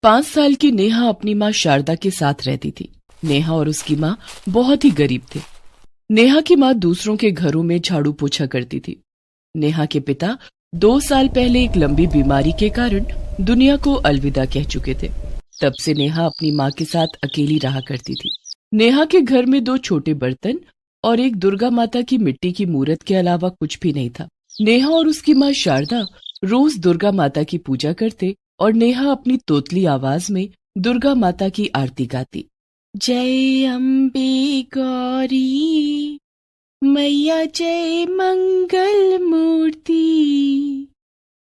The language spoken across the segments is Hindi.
5 साल की नेहा अपनी माँ शारदा के साथ रहती थी। नेहा और उसकी माँ बहुत ही गरीब थे। नेहा की माँ दूसरों के घरों में झाड़ू पोछा करती थी। नेहा के पिता 2 साल पहले एक लंबी बीमारी के कारण दुनिया को अलविदा कह चुके थे। तब से नेहा अपनी माँ के साथ अकेली रहा करती थी। नेहा के घर में 2 छोटे बर्तन और एक दुर्गा माता की मिट्टी की मूर्त के अलावा कुछ भी नहीं था। नेहा और उसकी माँ शारदा रोज दुर्गा माता की पूजा करते और नेहा अपनी तोतली आवाज में दुर्गा माता की आरती गाती। जय अम्बे गौरी मैया जय मंगल मूर्ति,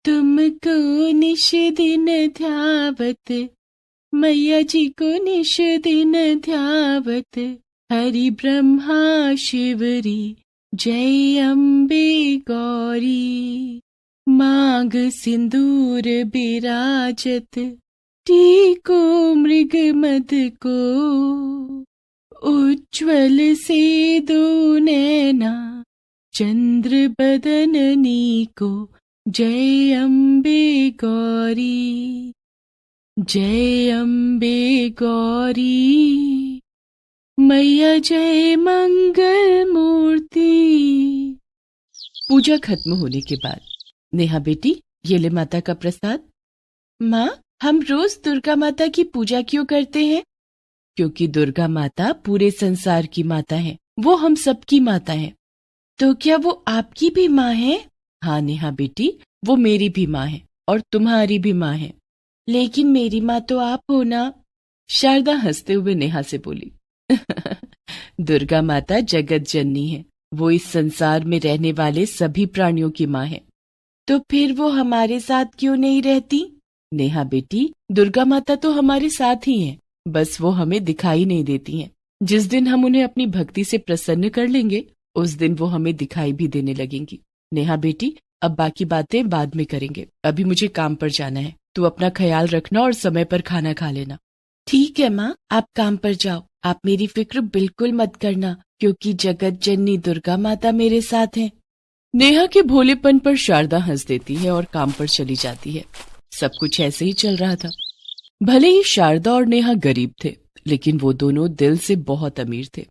तुमको निश दिन ध्यावत, मैया जी को निश दिन ध्यावत, हरि ब्रह्मा शिवरी जय अम्बे गौरी। मांग सिंदूर बिराजत, टीको मृग मद को, उज्ज्वल से दो नैना, चंद्र बदननी को, जय अम्बे गौरी, जय अम्बे गौरी, मैया जय मंगल मूर्ति। पूजा खत्म होने के बाद, नेहा बेटी ये ले माता का प्रसाद। माँ, हम रोज दुर्गा माता की पूजा क्यों करते हैं? क्योंकि दुर्गा माता पूरे संसार की माता है, वो हम सबकी माता है। तो क्या वो आपकी भी माँ है? हाँ नेहा बेटी, वो मेरी भी माँ है और तुम्हारी भी माँ है। लेकिन मेरी माँ तो आप हो ना? शारदा हंसते हुए नेहा से बोली। दुर्गा माता जगत जननी है, वो इस संसार में रहने वाले सभी प्राणियों की माँ है। तो फिर वो हमारे साथ क्यों नहीं रहती? नेहा बेटी, दुर्गा माता तो हमारे साथ ही हैं, बस वो हमें दिखाई नहीं देती हैं। जिस दिन हम उन्हें अपनी भक्ति से प्रसन्न कर लेंगे, उस दिन वो हमें दिखाई भी देने लगेंगी। नेहा बेटी, अब बाकी बातें बाद में करेंगे, अभी मुझे काम पर जाना है। तू अपना ख्याल रखना और समय पर खाना खा लेना। ठीक है माँ, आप काम पर जाओ, आप मेरी फिक्र बिल्कुल मत करना, क्योंकि जगत जननी दुर्गा माता मेरे साथ है। नेहा के भोलेपन पर शारदा हंस देती है और काम पर चली जाती है। सब कुछ ऐसे ही चल रहा था। भले ही शारदा और नेहा गरीब थे, लेकिन वो दोनों दिल से बहुत अमीर थे।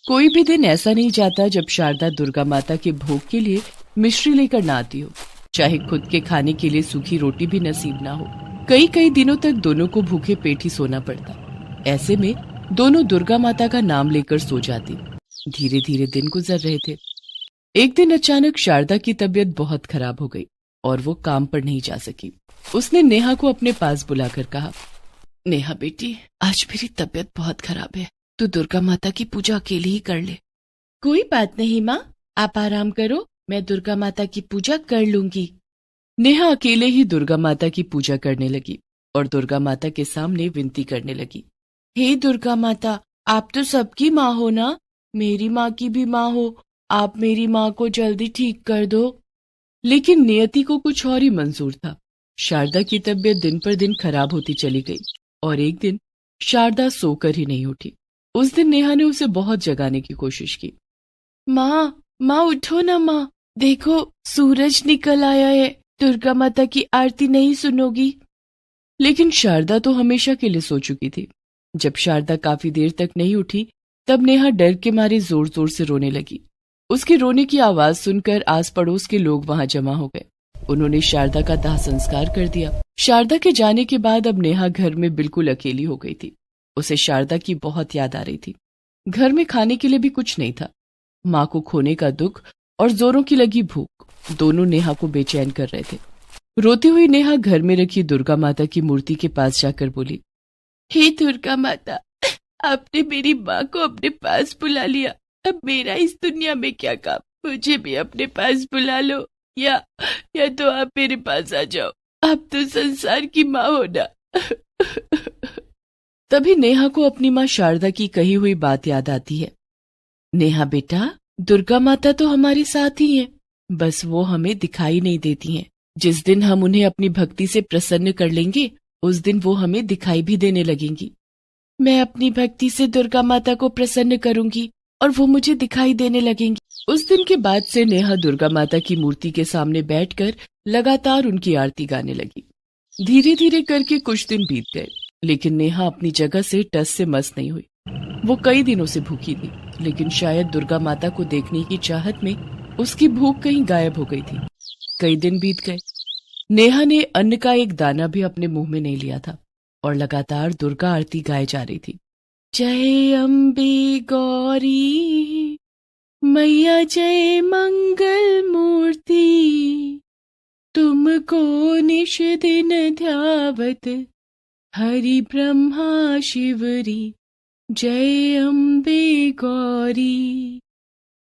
कोई भी दिन ऐसा नहीं जाता जब शारदा दुर्गा माता के भोग के लिए मिश्री लेकर ना आती हो, चाहे खुद के खाने के लिए सूखी रोटी भी नसीब ना हो। कई कई दिनों तक दोनों को भूखे पेट ही सोना पड़ता। ऐसे में दोनों दुर्गा माता का नाम लेकर सो जाती। धीरे धीरे दिन गुजर रहे थे। एक दिन अचानक शारदा की तबीयत बहुत खराब हो गई और वो काम पर नहीं जा सकी। उसने नेहा को अपने पास बुलाकर कहा, नेहा बेटी, आज मेरी तबीयत बहुत खराब है, तू दुर्गा माता की पूजा अकेले ही कर ले। कोई बात नहीं माँ, आप आराम करो, मैं दुर्गा माता की पूजा कर लूंगी। नेहा अकेले ही दुर्गा माता की पूजा करने लगी और दुर्गा माता के सामने विनती करने लगी। हे दुर्गा माता, आप तो सबकी माँ हो ना, मेरी माँ की भी माँ हो, आप मेरी माँ को जल्दी ठीक कर दो। लेकिन नियति को कुछ और ही मंजूर था। शारदा की तबीयत दिन पर दिन खराब होती चली गई और एक दिन शारदा सोकर ही नहीं उठी। उस दिन नेहा ने उसे बहुत जगाने की कोशिश की। माँ, माँ उठो ना माँ, देखो सूरज निकल आया है, दुर्गा माता की आरती नहीं सुनोगी? लेकिन शारदा तो हमेशा के लिए सो चुकी थी। जब शारदा काफी देर तक नहीं उठी, तब नेहा डर के मारे जोर जोर से रोने लगी। उसके रोने की आवाज सुनकर आस पड़ोस के लोग वहां जमा हो गए। उन्होंने शारदा का दाह संस्कार कर दिया। शारदा के जाने के बाद अब नेहा घर में बिल्कुल अकेली हो गई थी। उसे शारदा की बहुत याद आ रही थी। घर में खाने के लिए भी कुछ नहीं था। माँ को खोने का दुख और जोरों की लगी भूख दोनों नेहा को बेचैन कर रहे थे। रोती हुई नेहा घर में रखी दुर्गा माता की मूर्ति के पास जाकर बोली, हे दुर्गा माता, आपने मेरी माँ को अपने पास बुला लिया, अब मेरा इस दुनिया में क्या काम, मुझे भी अपने पास बुला लो, या तो आप मेरे पास आ जाओ, आप तो संसार की माँ हो ना। तभी नेहा को अपनी माँ शारदा की कही हुई बात याद आती है। नेहा बेटा, दुर्गा माता तो हमारे साथ ही हैं, बस वो हमें दिखाई नहीं देती हैं। जिस दिन हम उन्हें अपनी भक्ति से प्रसन्न कर लेंगे, उस दिन वो हमें दिखाई भी देने लगेंगी। मैं अपनी भक्ति से दुर्गा माता को प्रसन्न करूंगी और वो मुझे दिखाई देने लगेंगी। उस दिन के बाद से नेहा दुर्गा माता की मूर्ति के सामने बैठकर लगातार उनकी आरती गाने लगी। धीरे धीरे करके कुछ दिन बीत गए। लेकिन नेहा अपनी जगह से टस से मस नहीं हुई। वो कई दिनों से भूखी थी, लेकिन शायद दुर्गा माता को देखने की चाहत में उसकी भूख कहीं गायब हो गई थी। कई दिन बीत गए। नेहा ने अन्न का एक दाना भी अपने मुंह में नहीं लिया था और लगातार दुर्गा आरती गाए जा रही थी। जय अम्बे गौरी मैया जय मंगल मूर्ति, तुमको निश दिन ध्यावत हरि ब्रह्मा शिवरी। जय अम्बे गौरी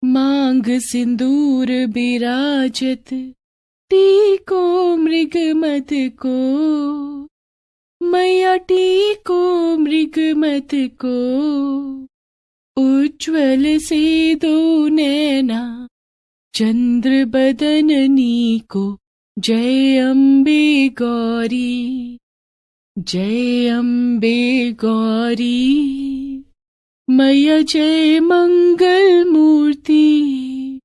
मांग सिंदूर बिराजत, टीको मृग मत को मैया टीको मृग मत को। उज्ज्वल से दो नैना चंद्र बदननी को। जय अम्बे गौरी जय अम्बे गौरी मैया जय मंगल मूर्ति।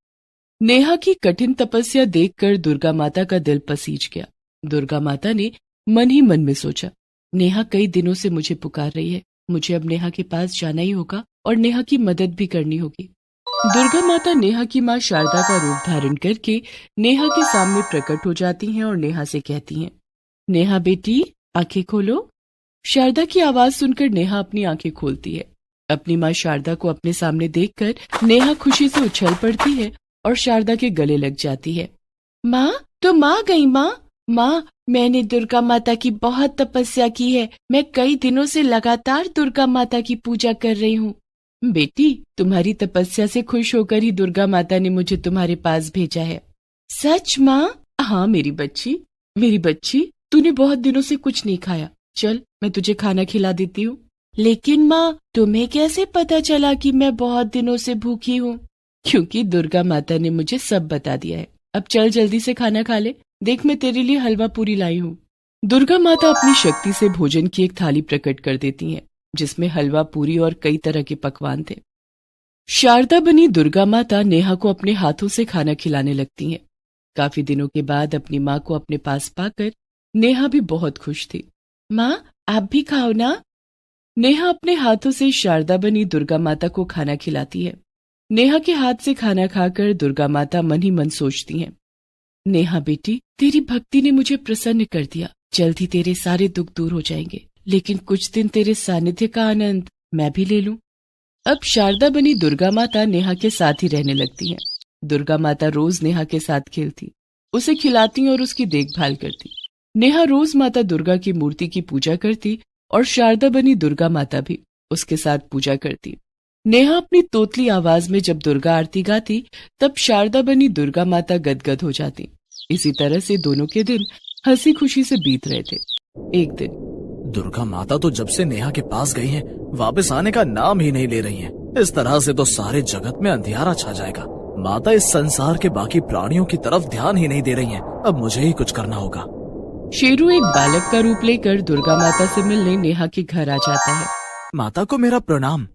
नेहा की कठिन तपस्या देखकर दुर्गा माता का दिल पसीज गया। दुर्गा माता ने मन ही मन में सोचा, नेहा कई दिनों से मुझे पुकार रही है, मुझे अब नेहा के पास जाना ही होगा और नेहा की मदद भी करनी होगी। दुर्गा माता नेहा की माँ शारदा का रूप धारण करके नेहा के सामने प्रकट हो जाती हैं और नेहा से कहती हैं, नेहा बेटी आंखें खोलो। शारदा की आवाज सुनकर नेहा अपनी आंखें खोलती है। अपनी माँ शारदा को अपने सामने देखकर नेहा खुशी से उछल पड़ती है और शारदा के गले लग जाती है। माँ तुम आ गई माँ। माँ मैंने दुर्गा माता की बहुत तपस्या की है, मैं कई दिनों से लगातार दुर्गा माता की पूजा कर रही हूँ। बेटी तुम्हारी तपस्या से खुश होकर ही दुर्गा माता ने मुझे तुम्हारे पास भेजा है। सच माँ? हाँ मेरी बच्ची तूने बहुत दिनों से कुछ नहीं खाया, चल मैं तुझे खाना खिला देती हूँ। लेकिन माँ तुम्हें कैसे पता चला कि मैं बहुत दिनों से भूखी हूँ? क्योंकि दुर्गा माता ने मुझे सब बता दिया है। अब चल जल्दी से खाना खा ले, देख मैं तेरे लिए हलवा पूरी लाई हूँ। दुर्गा माता अपनी शक्ति से भोजन की एक थाली प्रकट कर देती हैं, जिसमें हलवा पूरी और कई तरह के पकवान थे। शारदा बनी दुर्गा माता नेहा को अपने हाथों से खाना खिलाने लगती हैं। काफी दिनों के बाद अपनी माँ को अपने पास पाकर नेहा भी बहुत खुश थी। माँ आप भी खाओ ना। नेहा अपने हाथों से शारदा बनी दुर्गा माता को खाना खिलाती है। नेहा के हाथ से खाना खाकर दुर्गा माता मन ही मन सोचती हैं, नेहा बेटी तेरी भक्ति ने मुझे प्रसन्न कर दिया, जल्द ही तेरे सारे दुख दूर हो जाएंगे, लेकिन कुछ दिन तेरे सानिध्य का आनंद मैं भी ले लूं। अब शारदा बनी दुर्गा माता नेहा के साथ ही रहने लगती हैं। दुर्गा माता रोज नेहा के साथ खेलती, उसे खिलाती और उसकी देखभाल करती। नेहा रोज माता दुर्गा की मूर्ति की पूजा करती और शारदा बनी दुर्गा माता भी उसके साथ पूजा करती। नेहा अपनी तोतली आवाज में जब दुर्गा आरती गाती, तब शारदा बनी दुर्गा माता गदगद हो जाती। इसी तरह से दोनों के दिन हंसी खुशी से बीत रहे थे। एक दिन दुर्गा माता तो जब से नेहा के पास गई हैं, वापस आने का नाम ही नहीं ले रही हैं। इस तरह से तो सारे जगत में अंधियारा छा जाएगा। माता इस संसार के बाकी प्राणियों की तरफ ध्यान ही नहीं दे रही हैं। अब मुझे ही कुछ करना होगा। शेरू एक बालक का रूप लेकर दुर्गा माता से मिलने नेहा के घर आ जाता है। माता को मेरा प्रणाम।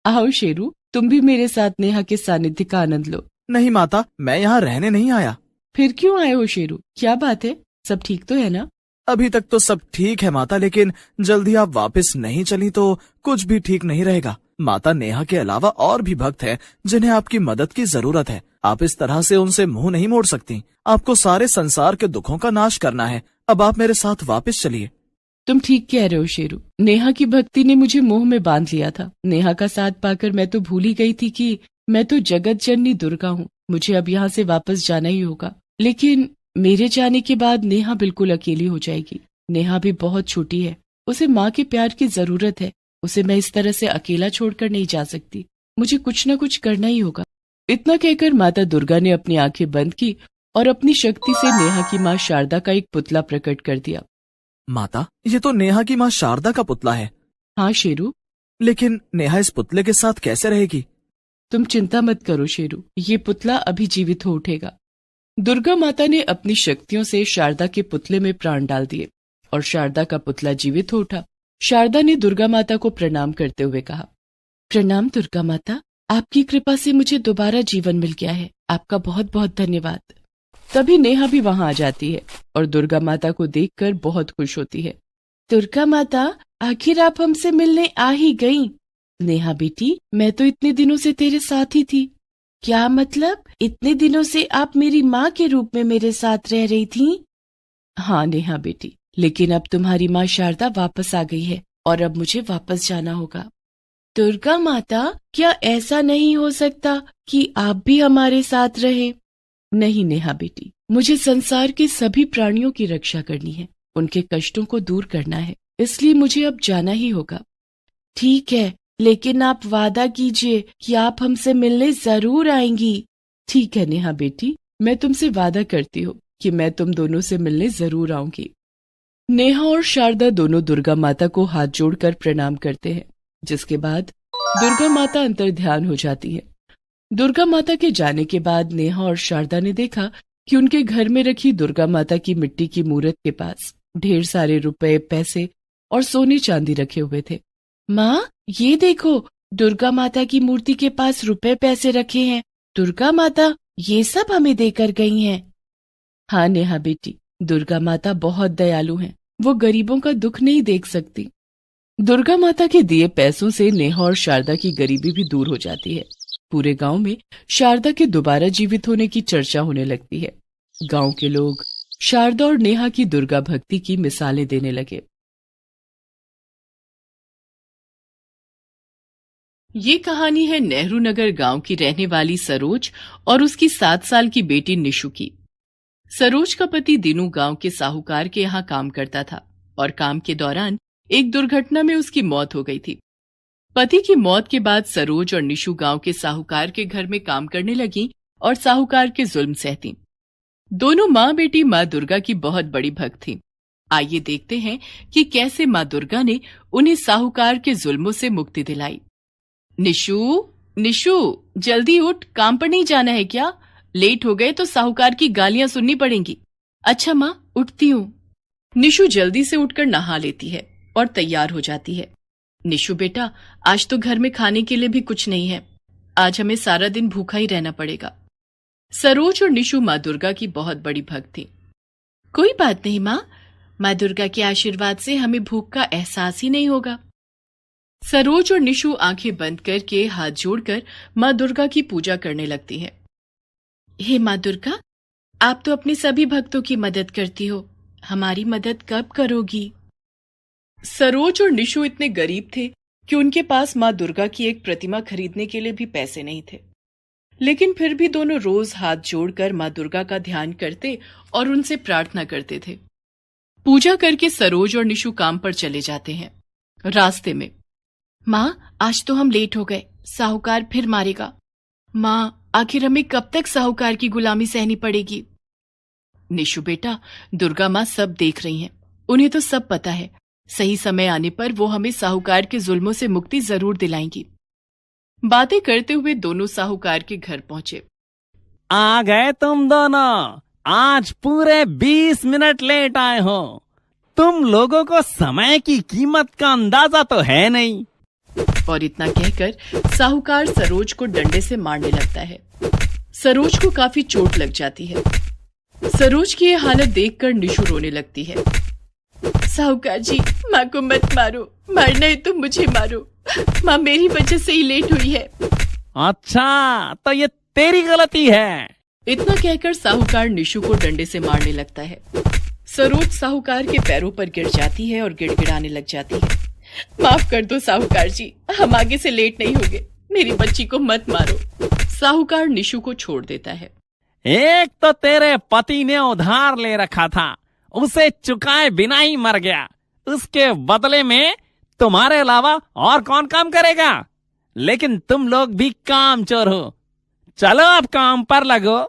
आओ शेरू, तुम भी मेरे साथ नेहा के सानिध्य का आनंद लो। नहीं माता, मैं यहाँ रहने नहीं आया। फिर क्यों आए हो शेरू, क्या बात है, सब ठीक तो है ना? अभी तक तो सब ठीक है माता, लेकिन जल्दी आप वापस नहीं चली तो कुछ भी ठीक नहीं रहेगा। माता नेहा के अलावा और भी भक्त हैं जिन्हें आपकी मदद की जरूरत है। आप इस तरह से उनसे मुंह नहीं मोड़ सकती। आपको सारे संसार के दुखों का नाश करना है। अब आप मेरे साथ वापस चलिए। तुम ठीक कह रहे हो शेरू, नेहा की भक्ति ने मुझे मोह में बांध लिया था। नेहा का साथ पाकर मैं तो भूल ही गई थी कि मैं तो जगत जननी दुर्गा हूँ। मुझे अब यहाँ से वापस जाना ही होगा, लेकिन मेरे जाने के बाद नेहा बिल्कुल अकेली हो जाएगी। नेहा भी बहुत छोटी है, उसे माँ के प्यार की जरूरत है। उसे मैं इस तरह से अकेला छोड़कर नहीं जा सकती। मुझे कुछ न कुछ करना ही होगा। इतना कहकर माता दुर्गा ने अपनी आंखें बंद की और अपनी शक्ति से नेहा की माँ शारदा का एक पुतला प्रकट कर दिया। माता, ये तो नेहा की माँ शारदा का पुतला है। हाँ शेरू। लेकिन नेहा इस पुतले के साथ कैसे रहेगी? तुम चिंता मत करो शेरू, ये पुतला अभी जीवित हो उठेगा। दुर्गा माता ने अपनी शक्तियों से शारदा के पुतले में प्राण डाल दिए और शारदा का पुतला जीवित हो उठा। शारदा ने दुर्गा माता को प्रणाम करते हुए कहा, प्रणाम दुर्गा माता, आपकी कृपा से मुझे दोबारा जीवन मिल गया है, आपका बहुत बहुत धन्यवाद। तभी नेहा भी वहां आ जाती है और दुर्गा माता को देखकर बहुत खुश होती है। दुर्गा माता, आखिर आप हमसे मिलने आ ही गईं। नेहा बेटी, मैं तो इतने दिनों से तेरे साथ ही थी। क्या मतलब? इतने दिनों से आप मेरी माँ के रूप में मेरे साथ रह रही थीं? हाँ नेहा बेटी, लेकिन अब तुम्हारी माँ शारदा वापस आ गई है और अब मुझे वापस जाना होगा। दुर्गा माता, क्या ऐसा नहीं हो सकता कि आप भी हमारे साथ रहे? नहीं नेहा बेटी, मुझे संसार के सभी प्राणियों की रक्षा करनी है, उनके कष्टों को दूर करना है, इसलिए मुझे अब जाना ही होगा। ठीक है, लेकिन आप वादा कीजिए कि आप हमसे मिलने जरूर आएंगी। ठीक है नेहा बेटी, मैं तुमसे वादा करती हूँ कि मैं तुम दोनों से मिलने जरूर आऊंगी। नेहा और शारदा दोनों दुर्गा माता को हाथ जोड़कर प्रणाम करते हैं, जिसके बाद दुर्गा माता अंतर ध्यान हो जाती है। दुर्गा माता के जाने के बाद नेहा और शारदा ने देखा कि उनके घर में रखी दुर्गा माता की मिट्टी की मूर्त के पास ढेर सारे रुपए, पैसे और सोने चांदी रखे हुए थे। माँ, ये देखो, दुर्गा माता की मूर्ति के पास रुपए पैसे रखे हैं। दुर्गा माता ये सब हमें देकर गई हैं। हाँ नेहा बेटी, दुर्गा माता बहुत दयालु हैं, वो गरीबों का दुख नहीं देख सकती। दुर्गा माता के दिए पैसों से नेहा और शारदा की गरीबी भी दूर हो जाती है। पूरे गांव में शारदा के दोबारा जीवित होने की चर्चा होने लगती है। गांव के लोग शारदा और नेहा की दुर्गा भक्ति की मिसालें देने लगे। ये कहानी है नेहरू नगर गांव की रहने वाली सरोज और उसकी 7 साल की बेटी निशु की। सरोज का पति दीनू गांव के साहूकार के यहाँ काम करता था और काम के दौरान एक दुर्घटना में उसकी मौत हो गई थी। पति की मौत के बाद सरोज और निशु गांव के साहूकार के घर में काम करने लगी और साहूकार के जुल्म सहती। दोनों माँ बेटी माँ दुर्गा की बहुत बड़ी भक्त थीं। आइए देखते हैं कि कैसे माँ दुर्गा ने उन्हें साहूकार के जुल्मों से मुक्ति दिलाई। निशु, निशु, जल्दी उठ, काम पर नहीं जाना है क्या? लेट हो गए तो साहूकार की गालियां सुननी पड़ेंगी। अच्छा माँ, उठती हूँ। निशु जल्दी से उठकर नहा लेती है और तैयार हो जाती है। निशु बेटा, आज तो घर में खाने के लिए भी कुछ नहीं है, आज हमें सारा दिन भूखा ही रहना पड़ेगा। सरोज और निशु माँ दुर्गा की बहुत बड़ी भक्त थी। कोई बात नहीं माँ, माँ दुर्गा के आशीर्वाद से हमें भूख का एहसास ही नहीं होगा। सरोज और निशु आंखें बंद करके हाथ जोड़कर माँ दुर्गा की पूजा करने लगती हैं। हे माँ दुर्गा, आप तो अपने सभी भक्तों की मदद करती हो, हमारी मदद कब करोगी? सरोज और निशु इतने गरीब थे कि उनके पास माँ दुर्गा की एक प्रतिमा खरीदने के लिए भी पैसे नहीं थे, लेकिन फिर भी दोनों रोज हाथ जोड़कर माँ दुर्गा का ध्यान करते और उनसे प्रार्थना करते थे। पूजा करके सरोज और निशु काम पर चले जाते हैं। रास्ते में, माँ आज तो हम लेट हो गए, साहूकार फिर मारेगा। माँ, आखिर हमें कब तक साहूकार की गुलामी सहनी पड़ेगी? निशु बेटा, दुर्गा माँ सब देख रही हैं, उन्हें तो सब पता है। सही समय आने पर वो हमें साहूकार के जुल्मों से मुक्ति जरूर दिलाएंगी। बातें करते हुए दोनों साहूकार के घर पहुंचे। आ गए तुम दोनों, आज पूरे 20 मिनट लेट आए हो। तुम लोगों को समय की कीमत का अंदाजा तो है नहीं। और इतना कहकर साहूकार सरोज को डंडे से मारने लगता है। सरोज को काफी चोट लग जाती है। सरोज की ये हालत देखकर निशु रोने लगती है। साहूकार जी, माँ को मत मारो, मारना है तो मुझे मारो, माँ मेरी वजह से ही लेट हुई है। अच्छा, तो ये तेरी गलती है। इतना कहकर साहूकार निशु को डंडे से मारने लगता है। सरोज साहूकार के पैरों पर गिर जाती है और गिड़गिड़ाने लग जाती है। माफ कर दो साहूकार जी, हम आगे से लेट नहीं होंगे, मेरी बच्ची को मत मारो। साहूकार निशु को छोड़ देता है। एक तो तेरे पति ने उधार ले रखा था, उसे चुकाए बिना ही मर गया। उसके बदले में तुम्हारे अलावा और कौन काम करेगा? लेकिन तुम लोग भी कामचोर हो। चलो अब काम पर लगो।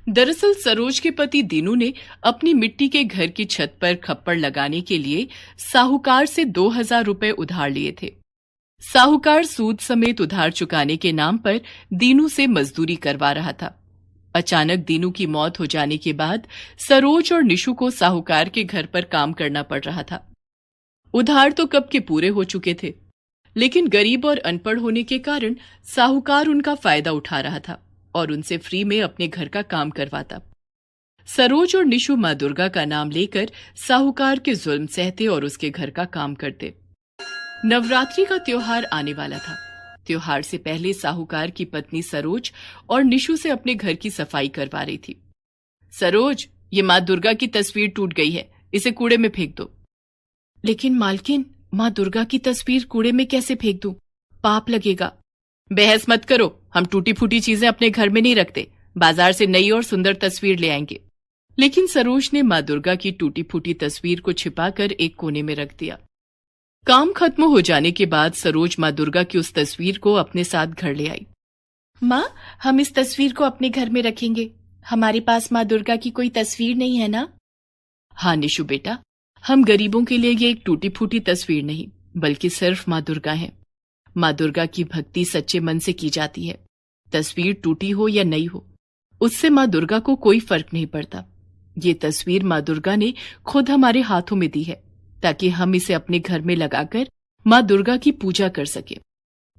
दरअसल सरोज के पति दीनू ने अपनी मिट्टी के घर की छत पर खप्पड़ लगाने के लिए साहूकार से 2000 रुपए उधार लिए थे। साहूकार सूद समेत उधार चुकाने के नाम पर दीनू से मजदूरी करवा रहा था। अचानक दीनू की मौत हो जाने के बाद सरोज और निशु को साहूकार के घर पर काम करना पड़ रहा था। उधार तो कब के पूरे हो चुके थे, लेकिन गरीब और अनपढ़ होने के कारण साहूकार उनका फायदा उठा रहा था और उनसे फ्री में अपने घर का काम करवाता। सरोज और निशु माँ दुर्गा का नाम लेकर साहूकार के जुल्म सहते और उसके घर का काम करते। नवरात्रि का त्योहार आने वाला था। त्योहार से पहले साहूकार की पत्नी सरोज और निशु से अपने घर की सफाई करवा रही थी। सरोज, ये माँ दुर्गा की तस्वीर टूट गई है, इसे कूड़े में फेंक दो। लेकिन मालकिन, माँ दुर्गा की तस्वीर कूड़े में कैसे फेंक दूं? पाप लगेगा। बहस मत करो, हम टूटी फूटी चीजें अपने घर में नहीं रखते, बाजार से नई और सुंदर तस्वीर ले आएंगे। लेकिन सरोज ने माँ दुर्गा की टूटी फूटी तस्वीर को छिपाकर एक कोने में रख दिया। काम खत्म हो जाने के बाद सरोज माँ दुर्गा की उस तस्वीर को अपने साथ घर ले आई। माँ, हम इस तस्वीर को अपने घर में रखेंगे। हमारे पास माँ दुर्गा की कोई तस्वीर नहीं है ना? हाँ निशु बेटा, हम गरीबों के लिए ये एक टूटी फूटी तस्वीर नहीं, बल्कि सिर्फ माँ दुर्गा है। माँ दुर्गा की भक्ति सच्चे मन से की जाती है। तस्वीर टूटी हो या नई हो, उससे माँ दुर्गा को कोई फर्क नहीं पड़ता। ये तस्वीर माँ दुर्गा ने खुद हमारे हाथों में दी है, ताकि हम इसे अपने घर में लगाकर माँ दुर्गा की पूजा कर सके।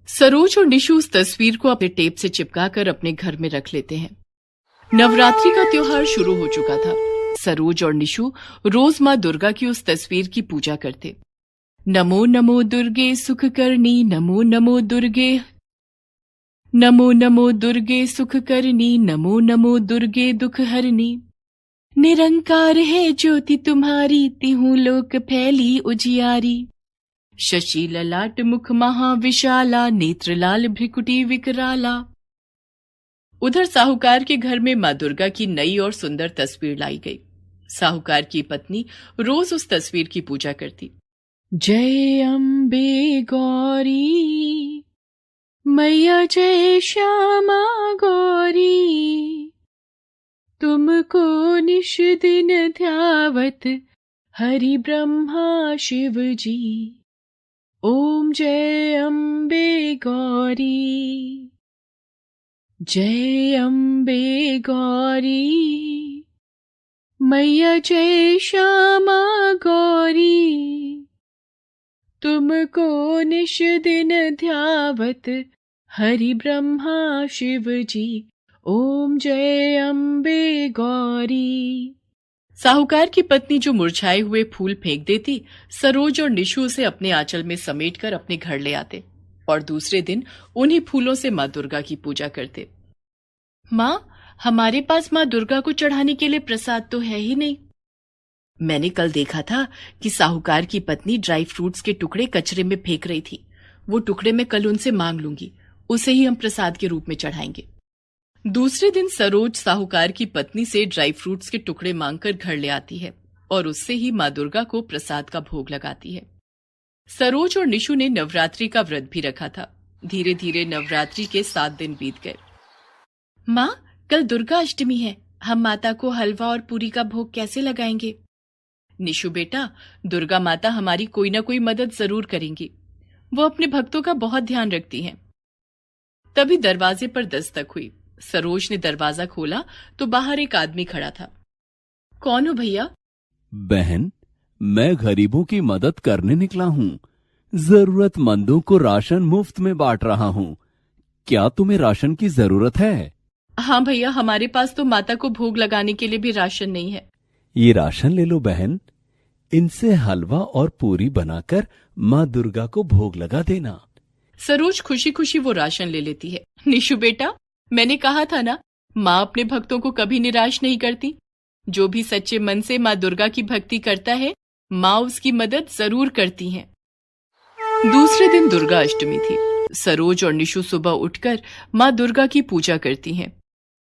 सरोज और निशु उस तस्वीर को अपने टेप से चिपकाकर अपने घर में रख लेते हैं। नवरात्रि का त्योहार शुरू हो चुका था। सरोज और निशु रोज माँ दुर्गा की उस तस्वीर की पूजा करते। नमो नमो दुर्गे सुख करनी, नमो नमो दुर्गे, नमो नमो दुर्गे सुख करनी, नमो नमो दुर्गे दुख हरनी। निरंकार है ज्योति तुम्हारी, तिहु लोक फैली उजियारी। शशि ललाट मुख महाविशाला, नेत्र लाल भ्रिकुटी विकराला। उधर साहूकार के घर में माँ दुर्गा की नई और सुंदर तस्वीर लाई गई। साहूकार की पत्नी रोज उस तस्वीर की पूजा करती। जय अम्बे गौरी, मैया जय श्यामा गौरी। तुमको निश दिन ध्यावत हरि ब्रह्मा शिव जी। ओम जय अम्बे गौरी, जय अम्बे गौरी, मैया जय श्यामा गौरी। तुमको निश दिन ध्यावत हरि ब्रह्मा शिव जी। ओम जय अम्बे गौरी। साहूकार की पत्नी जो मुरझाए हुए फूल फेंक देती, सरोज और निशु उसे अपने आंचल में समेटकर अपने घर ले आते और दूसरे दिन उन्हीं फूलों से माँ दुर्गा की पूजा करते। माँ, हमारे पास माँ दुर्गा को चढ़ाने के लिए प्रसाद तो है ही नहीं। मैंने कल देखा था कि साहूकार की पत्नी ड्राई फ्रूट्स के टुकड़े कचरे में फेंक रही थी। वो टुकड़े मैं कल उनसे मांग लूंगी, उसे ही हम प्रसाद के रूप में चढ़ाएंगे। दूसरे दिन सरोज साहूकार की पत्नी से ड्राई फ्रूट्स के टुकड़े मांगकर घर ले आती है और उससे ही माँ दुर्गा को प्रसाद का भोग लगाती है। सरोज और निशु ने नवरात्रि का व्रत भी रखा था। धीरे धीरे नवरात्रि के 7 दिन बीत गए। माँ, कल दुर्गा अष्टमी है, हम माता को हलवा और पूरी का भोग कैसे लगाएंगे? निशु बेटा, दुर्गा माता हमारी कोई ना कोई मदद जरूर करेंगी। वो अपने भक्तों का बहुत ध्यान रखती हैं। तभी दरवाजे पर दस्तक हुई। सरोज ने दरवाजा खोला तो बाहर एक आदमी खड़ा था। कौन हो भैया? बहन, मैं गरीबों की मदद करने निकला हूँ। जरूरतमंदों को राशन मुफ्त में बांट रहा हूँ। क्या तुम्हें राशन की जरूरत है? हाँ भैया, हमारे पास तो माता को भोग लगाने के लिए भी राशन नहीं है। ये राशन ले लो बहन, इनसे हलवा और पूरी बनाकर माँ दुर्गा को भोग लगा देना। सरोज खुशी खुशी वो राशन ले लेती है। निशु बेटा, मैंने कहा था ना, माँ अपने भक्तों को कभी निराश नहीं करती। जो भी सच्चे मन से माँ दुर्गा की भक्ति करता है, माँ उसकी मदद जरूर करती हैं। दूसरे दिन दुर्गा अष्टमी थी। सरोज और निशु सुबह उठकर माँ दुर्गा की पूजा करती हैं।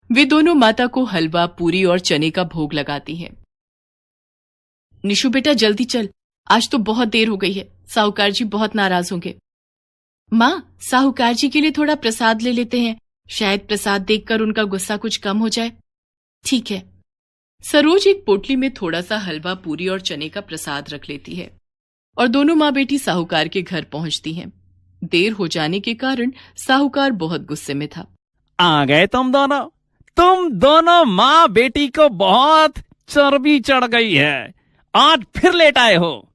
वे दोनों माता को हलवा, पूरी और चने का भोग लगाती हैं। निशु बेटा जल्दी चल, आज तो बहुत देर हो गई है, साहूकार जी बहुत नाराज होंगे। माँ, साहूकार जी के लिए थोड़ा प्रसाद ले लेते हैं, शायद प्रसाद देखकर उनका गुस्सा कुछ कम हो जाए। ठीक है। सरोज एक पोटली में थोड़ा सा हलवा, पूरी और चने का प्रसाद रख लेती है और दोनों माँ बेटी साहूकार के घर पहुंचती हैं। देर हो जाने के कारण साहूकार बहुत गुस्से में था। आ गए तुम दोनों माँ बेटी को बहुत चर्बी चढ़ गई है, आज फिर लेट आए हो।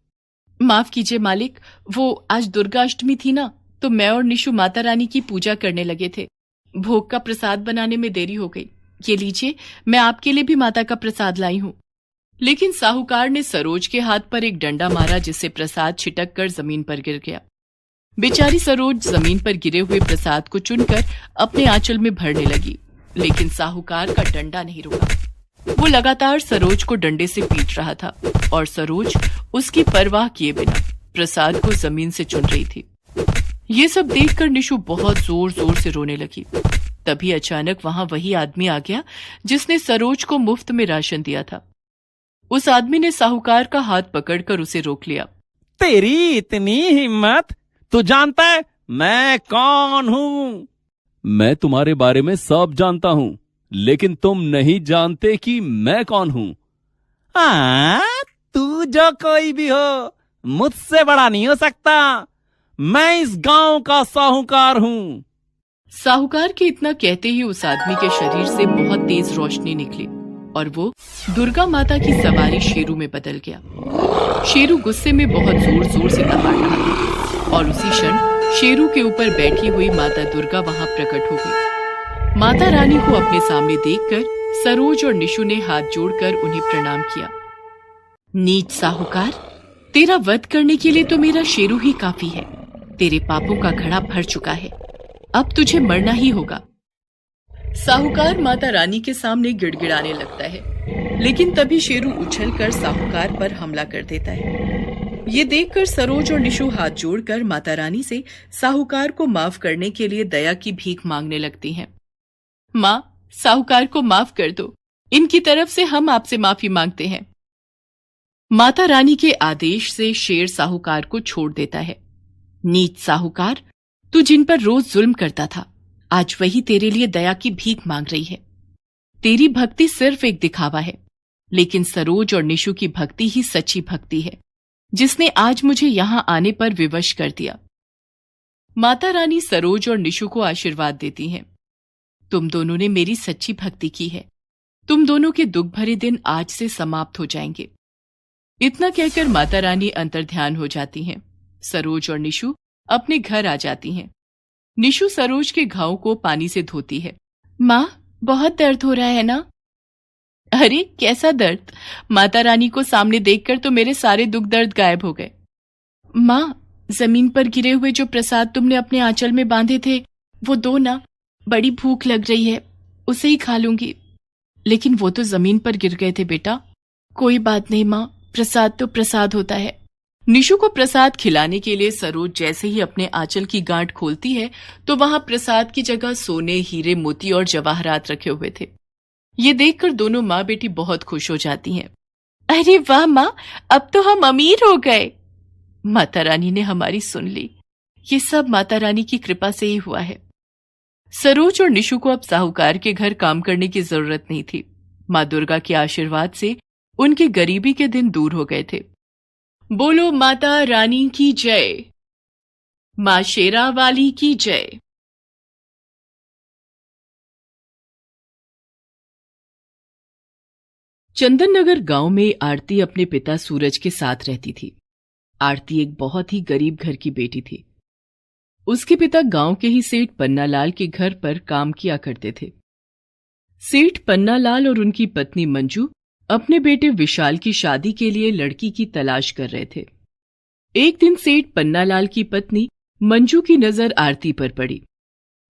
माफ कीजिए मालिक, वो आज दुर्गा अष्टमी थी ना, तो मैं और निशु माता रानी की पूजा करने लगे थे। भोग का प्रसाद बनाने में देरी हो गई। ये लीजिए, मैं आपके लिए भी माता का प्रसाद लाई हूँ। लेकिन साहूकार ने सरोज के हाथ पर एक डंडा मारा, जिससे प्रसाद छिटक कर जमीन पर गिर गया। बेचारी सरोज जमीन पर गिरे हुए प्रसाद को चुनकर अपने आंचल में भरने लगी, लेकिन साहूकार का डंडा नहीं रुका। वो लगातार सरोज को डंडे से पीट रहा था और सरोज उसकी परवाह किए बिना प्रसाद को जमीन से चुन रही थी। ये सब देखकर निशु बहुत जोर जोर से रोने लगी। तभी अचानक वहां वही आदमी आ गया जिसने सरोज को मुफ्त में राशन दिया था। उस आदमी ने साहूकार का हाथ पकड़कर उसे रोक लिया। तेरी इतनी हिम्मत, तू जानता है मैं कौन हूँ? मैं तुम्हारे बारे में सब जानता हूँ, लेकिन तुम नहीं जानते कि मैं कौन हूँ। तू जो कोई भी हो, मुझसे बड़ा नहीं हो सकता। मैं इस गांव का साहूकार हूँ। साहूकार के इतना कहते ही उस आदमी के शरीर से बहुत तेज रोशनी निकली और वो दुर्गा माता की सवारी शेरू में बदल गया। शेरू गुस्से में बहुत जोर जोर से दहाड़ रहा था और उसी क्षण शेरू के ऊपर बैठी हुई माता दुर्गा वहां प्रकट हो गई। माता रानी को अपने सामने देखकर सरोज और निशु ने हाथ जोड़कर उन्हें प्रणाम किया। नीच साहूकार, तेरा वध करने के लिए तो मेरा शेरू ही काफी है। तेरे पापों का घड़ा भर चुका है, अब तुझे मरना ही होगा। साहूकार माता रानी के सामने गिड़गिड़ाने लगता है, लेकिन तभी शेरू उछलकर साहूकार पर हमला कर देता है। ये देखकर सरोज और निशु हाथ जोड़कर माता रानी से साहूकार को माफ करने के लिए दया की भीख मांगने लगती हैं। माँ, साहूकार को माफ कर दो, इनकी तरफ से हम आपसे माफी मांगते हैं। माता रानी के आदेश से शेर साहूकार को छोड़ देता है। नीच साहूकार, तू जिन पर रोज जुल्म करता था, आज वही तेरे लिए दया की भीख मांग रही है। तेरी भक्ति सिर्फ एक दिखावा है, लेकिन सरोज और निशु की भक्ति ही सच्ची भक्ति है, जिसने आज मुझे यहां आने पर विवश कर दिया। माता रानी सरोज और निशु को आशीर्वाद देती हैं। तुम दोनों ने मेरी सच्ची भक्ति की है। तुम दोनों के दुख भरे दिन आज से समाप्त हो जाएंगे। इतना कहकर माता रानी अंतर्ध्यान हो जाती हैं। सरोज और निशु अपने घर आ जाती हैं। निशु सरोज के घाव को पानी से धोती है। माँ, बहुत दर्द हो रहा है ना? अरे कैसा दर्द? माता रानी को सामने देखकर तो मेरे सारे दुख दर्द गायब हो गए। माँ, जमीन पर गिरे हुए जो प्रसाद तुमने अपने आंचल में बांधे थे, वो दो ना। बड़ी भूख लग रही है, उसे ही खा लूंगी। लेकिन वो तो जमीन पर गिर गए थे बेटा। कोई बात नहीं माँ, प्रसाद तो प्रसाद होता है। निशु को प्रसाद खिलाने के लिए सरोज जैसे ही अपने आंचल की गांठ खोलती है तो वहां प्रसाद की जगह सोने, हीरे, मोती और जवाहरात रखे हुए थे। ये देखकर दोनों माँ बेटी बहुत खुश हो जाती हैं। अरे वाह माँ, अब तो हम अमीर हो गए। माता रानी ने हमारी सुन ली। ये सब माता रानी की कृपा से ही हुआ है। सरोज और निशु को अब साहूकार के घर काम करने की जरूरत नहीं थी। माँ दुर्गा के आशीर्वाद से उनकी गरीबी के दिन दूर हो गए थे। बोलो माता रानी की जय, माँ शेरा वाली की जय। चंदन नगर गांव में आरती अपने पिता सूरज के साथ रहती थी। आरती एक बहुत ही गरीब घर की बेटी थी। उसके पिता गांव के ही सेठ पन्नालाल के घर पर काम किया करते थे। सेठ पन्नालाल और उनकी पत्नी मंजू अपने बेटे विशाल की शादी के लिए लड़की की तलाश कर रहे थे। एक दिन सेठ पन्नालाल की पत्नी मंजू की नजर आरती पर पड़ी।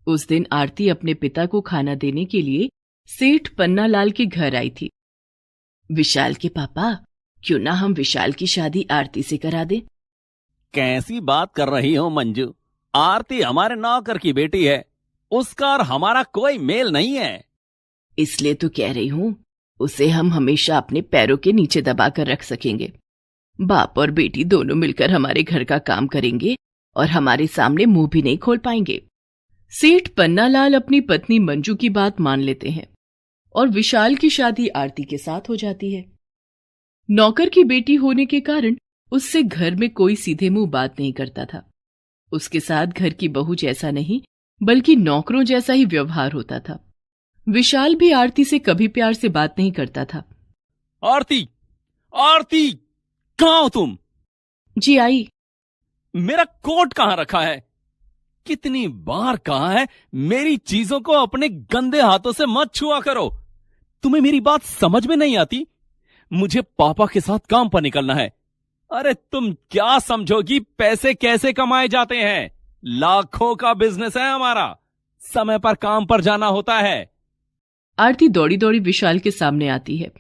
उस दिन आरती अपने पिता को खाना देने के लिए सेठ पन्नालाल के घर आई थी। विशाल के पापा, क्यों ना हम विशाल की शादी आरती से करा दें? कैसी बात कर रही हो मंजू? आरती हमारे नौकर की बेटी है, उसका और हमारा कोई मेल नहीं है। इसलिए तो कह रही हूं, उसे हम हमेशा अपने पैरों के नीचे दबाकर रख सकेंगे। बाप और बेटी दोनों मिलकर हमारे घर का काम करेंगे और हमारे सामने मुंह भी नहीं खोल पाएंगे। सेठ पन्नालाल अपनी पत्नी मंजू की बात मान लेते हैं और विशाल की शादी आरती के साथ हो जाती है। नौकर की बेटी होने के कारण उससे घर में कोई सीधे मुंह बात नहीं करता था। उसके साथ घर की बहू जैसा नहीं, बल्कि नौकरों जैसा ही व्यवहार होता था। विशाल भी आरती से कभी प्यार से बात नहीं करता था। आरती, आरती, कहाँ हो तुम? जी आई। मेरा कोट कहाँ रखा है? कितनी बार कहा है मेरी चीजों को अपने गंदे हाथों से मत छुआ करो। तुम्हें मेरी बात समझ में नहीं आती? मुझे पापा के साथ काम पर निकलना है। अरे तुम क्या समझोगी पैसे कैसे कमाए जाते हैं? लाखों का बिजनेस है हमारा, समय पर काम पर जाना होता है। आरती दौड़ी दौड़ी विशाल के सामने आती है।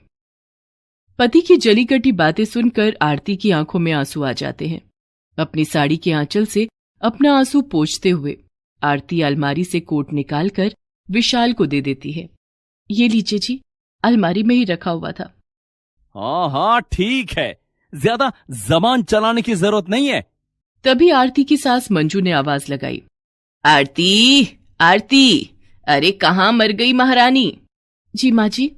पति की जली कटी बातें सुनकर आरती की आंखों में आंसू आ जाते हैं। अपनी साड़ी के आंचल से अपना आंसू पोंछते हुए आरती अलमारी से कोट निकालकर विशाल को दे देती है। ये लीजिए जी, अलमारी में ही रखा हुआ था। हाँ हाँ ठीक है, ज्यादा जबान चलाने की जरूरत नहीं है। तभी आरती की सास मंजू ने आवाज लगाई, आरती आरती, अरे कहाँ मर गई महारानी? जी माँ जी।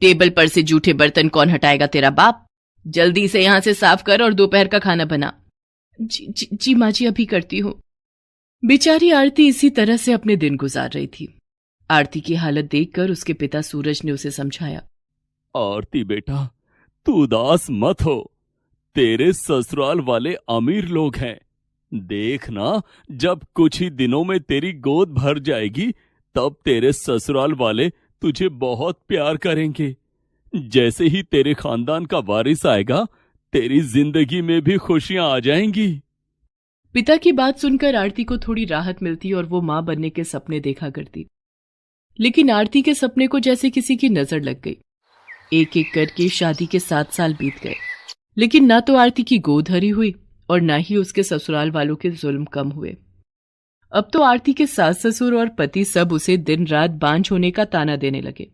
टेबल पर से जूठे बर्तन कौन हटाएगा? तेरा बाप। जल्दी से यहां से साफ कर और दोपहर का खाना बना। जी माँ जी, अभी करती हूँ। बेचारी आरती इसी तरह से अपने दिन गुजार रही थी। आरती की हालत देखकर उसके पिता सूरज ने उसे समझाया, आरती बेटा, तू उदास मत हो। तेरे ससुराल वाले अमीर लोग हैं। देखना, जब कुछ ही दिनों में तेरी गोद भर जाएगी तब तेरे ससुराल वाले तुझे बहुत प्यार करेंगे। जैसे ही तेरे खानदान का वारिस आएगा, तेरी जिंदगी में भी खुशियां आ जाएंगी। पिता की बात सुनकर आरती को थोड़ी राहत मिलती और वो मां बनने के सपने देखा करती। लेकिन आरती के सपने को जैसे किसी की नजर लग गई। एक एक करके शादी के 7 साल बीत गए, लेकिन ना तो आरती की गोद हरी हुई और ना ही उसके ससुराल वालों के जुल्म कम हुए। अब तो आरती के सास ससुर और पति सब उसे दिन रात बांझ होने का ताना देने लगे।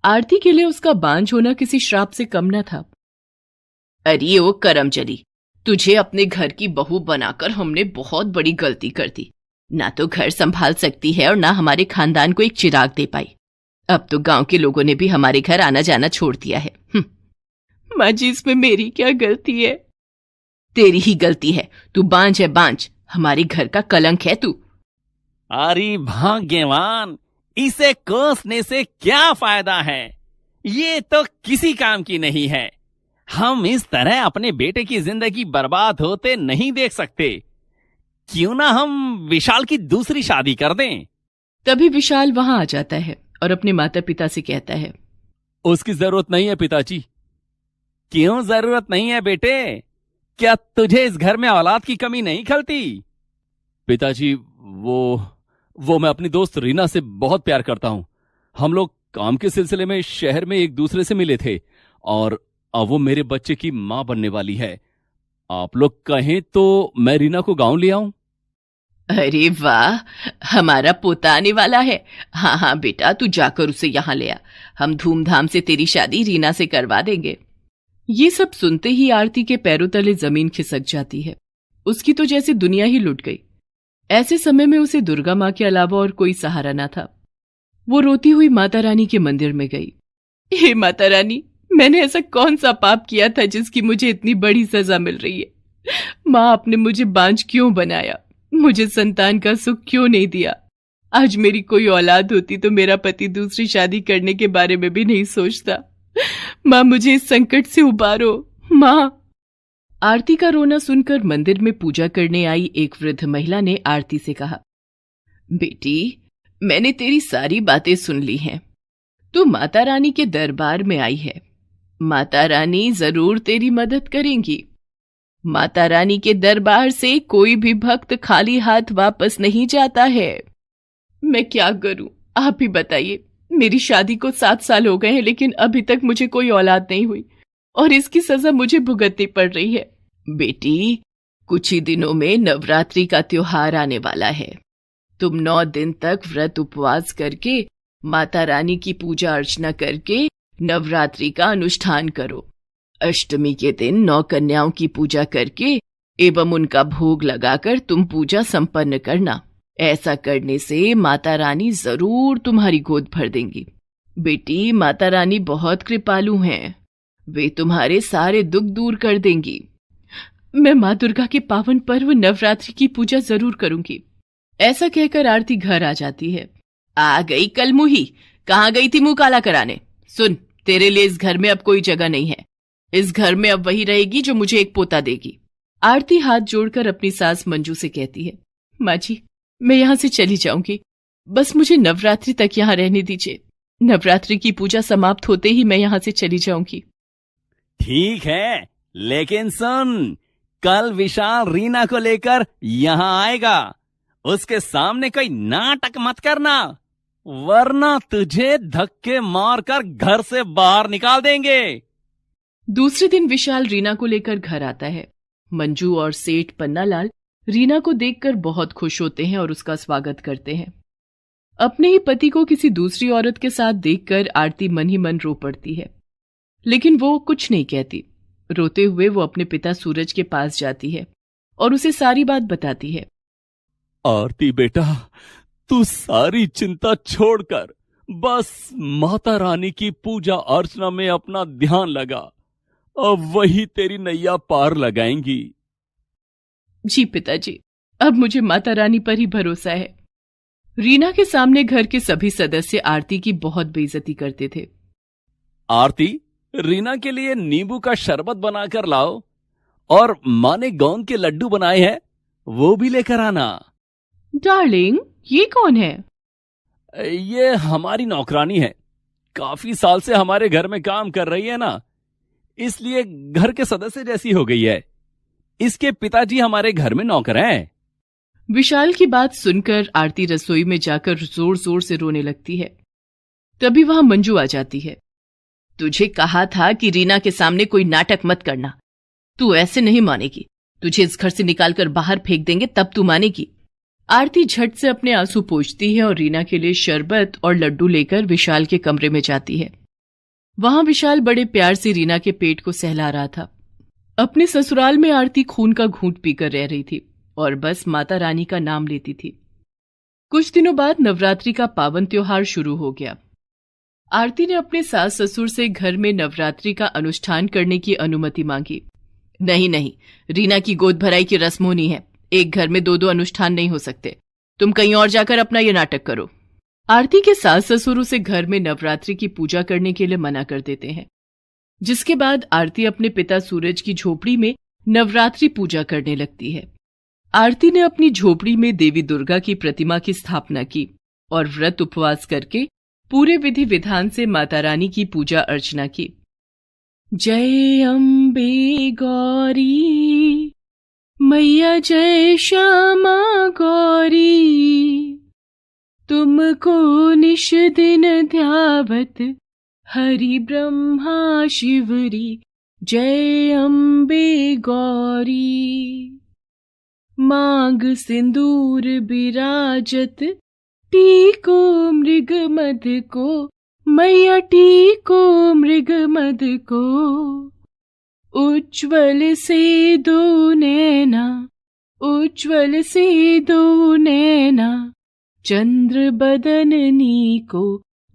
आरती के लिए उसका बांझ होना किसी श्राप से कम न था। अरे ओ करमचली, तुझे अपने घर की बहू बनाकर हमने बहुत बड़ी गलती कर दी। ना तो घर संभाल सकती है और ना हमारे खानदान को एक चिराग दे पाई। अब तो गांव के लोगों ने भी हमारे घर आना जाना छोड़ दिया है। माँ जी, इसमें मेरी क्या गलती है? तेरी ही गलती है। तू बांझ है, बांझ। हमारे घर का कलंक है तू। अरे भाग्यवान, इसे कोसने से क्या फायदा है? ये तो किसी काम की नहीं है। हम इस तरह अपने बेटे की जिंदगी बर्बाद होते नहीं देख सकते। क्यों ना हम विशाल की दूसरी शादी कर दें? तभी विशाल वहां आ जाता है और अपने माता पिता से कहता है, उसकी जरूरत नहीं है पिताजी। क्यों जरूरत नहीं है बेटे? क्या तुझे इस घर में औलाद की कमी नहीं खलती? पिताजी, वो मैं अपनी दोस्त रीना से बहुत प्यार करता हूं। हम लोग काम के सिलसिले में शहर में एक दूसरे से मिले थे और अब वो मेरे बच्चे की मां बनने वाली है। आप लोग कहें तो मैं रीना को गांव ले आऊं? अरे वाह, हमारा पोता आने वाला है। हाँ हाँ बेटा, तू जाकर उसे यहाँ ले आ। हम धूमधाम से तेरी शादी रीना से करवा देंगे। ये सब सुनते ही आरती के पैरों तले जमीन खिसक जाती है। उसकी तो जैसे दुनिया ही लुट गई। ऐसे समय में उसे दुर्गा माँ के अलावा और कोई सहारा न था। वो रोती हुई माता रानी के मंदिर में गई। हे माता रानी, मैंने ऐसा कौन सा पाप किया था जिसकी मुझे इतनी बड़ी सजा मिल रही है? माँ, आपने मुझे बांझ क्यों बनाया? मुझे संतान का सुख क्यों नहीं दिया? आज मेरी कोई औलाद होती तो मेरा पति दूसरी शादी करने के बारे में भी नहीं सोचता। माँ, मुझे इस संकट से उबारो। माँ। आरती का रोना सुनकर मंदिर में पूजा करने आई एक वृद्ध महिला ने आरती से कहा, बेटी, मैंने तेरी सारी बातें सुन ली हैं। तू माता रानी के दरबार में आई है। माता रानी जरूर तेरी मदद करेंगी। माता रानी के दरबार से कोई भी भक्त खाली हाथ वापस नहीं जाता है। मैं क्या करूं, आप ही बताइए। मेरी शादी को 7 साल हो गए हैं, लेकिन अभी तक मुझे कोई औलाद नहीं हुई और इसकी सजा मुझे भुगतनी पड़ रही है। बेटी, कुछ ही दिनों में नवरात्रि का त्योहार आने वाला है। तुम 9 दिन तक व्रत उपवास करके माता रानी की पूजा अर्चना करके नवरात्रि का अनुष्ठान करो। अष्टमी के दिन 9 कन्याओं की पूजा करके एवं उनका भोग लगाकर तुम पूजा संपन्न करना। ऐसा करने से माता रानी जरूर तुम्हारी गोद भर देंगी। बेटी, माता रानी बहुत कृपालु हैं। वे तुम्हारे सारे दुख दूर कर देंगी। मैं माँ दुर्गा के पावन पर्व नवरात्रि की पूजा जरूर करूंगी। ऐसा कहकर आरती घर आ जाती है। आ गई कलमुही, कहाँ गई थी मुंह काला कराने? सुन, तेरे लिए इस घर में अब कोई जगह नहीं है। इस घर में अब वही रहेगी जो मुझे एक पोता देगी। आरती हाथ जोड़कर अपनी सास मंजू से कहती है, माँ जी, मैं यहाँ से चली जाऊंगी। बस मुझे नवरात्रि तक यहाँ रहने दीजिए। नवरात्रि की पूजा समाप्त होते ही मैं यहाँ से चली जाऊंगी। ठीक है, लेकिन सुन, कल विशाल रीना को लेकर यहां आएगा। उसके सामने कोई नाटक मत करना, वरना तुझे धक्के मारकर घर से बाहर निकाल देंगे। दूसरे दिन विशाल रीना को लेकर घर आता है। मंजू और सेठ पन्नालाल रीना को देखकर बहुत खुश होते हैं और उसका स्वागत करते हैं। अपने ही पति को किसी दूसरी औरत के साथ देखकर आरती मन ही मन रो पड़ती है, लेकिन वो कुछ नहीं कहती। रोते हुए वो अपने पिता सूरज के पास जाती है और उसे सारी बात बताती है। आरती बेटा, तू सारी चिंता छोड़कर बस माता रानी की पूजा अर्चना में अपना ध्यान लगा, अब वही तेरी नैया पार लगाएंगी। जी पिताजी, अब मुझे माता रानी पर ही भरोसा है। रीना के सामने घर के सभी सदस्य आरती की बहुत बेइज्जती करते थे। आरती, रीना के लिए नींबू का शरबत बनाकर लाओ, और माँ ने गोंद के लड्डू बनाए हैं, वो भी लेकर आना। डार्लिंग, ये कौन है? ये हमारी नौकरानी है, काफी साल से हमारे घर में काम कर रही है ना, इसलिए घर के सदस्य जैसी हो गई है। इसके पिताजी हमारे घर में नौकर हैं। विशाल की बात सुनकर आरती रसोई में जाकर जोर जोर से रोने लगती है। तभी वहां मंजू आ जाती है। तुझे कहा था कि रीना के सामने कोई नाटक मत करना, तू ऐसे नहीं मानेगी। तुझे इस घर से निकालकर बाहर फेंक देंगे, तब तू मानेगी। आरती झट से अपने आंसू पोंछती है और रीना के लिए शरबत और लड्डू लेकर विशाल के कमरे में जाती है। वहां विशाल बड़े प्यार से रीना के पेट को सहला रहा था। अपने ससुराल में आरती खून का घूंट पीकर रह रही थी और बस माता रानी का नाम लेती थी। कुछ दिनों बाद नवरात्रि का पावन त्योहार शुरू हो गया। आरती ने अपने सास ससुर से घर में नवरात्रि का अनुष्ठान करने की अनुमति मांगी। नहीं, रीना की गोद भराई की रस्म होनी है, एक घर में दो दो अनुष्ठान नहीं हो सकते। तुम कहीं और जाकर अपना ये नाटक करो। आरती के सास ससुर उसे घर में नवरात्रि की पूजा करने के लिए मना कर देते हैं, जिसके बाद आरती अपने पिता सूरज की झोपड़ी में नवरात्रि पूजा करने लगती है। आरती ने अपनी झोपड़ी में देवी दुर्गा की प्रतिमा की स्थापना की और व्रत उपवास करके पूरे विधि विधान से माता रानी की पूजा अर्चना की। जय अम्बे गौरी मैया, जय श्यामा गौरी, तुमको निश दिन ध्यावत हरि ब्रह्मा शिवरी। जय अम्बे गौरी, मांग सिंदूर बिराजत, टीको मृग मद को मैया, टीको मृग मद को। उज्ज्वल से दो नैना, उज्ज्वल से दो नैना, चंद्र बदननी को।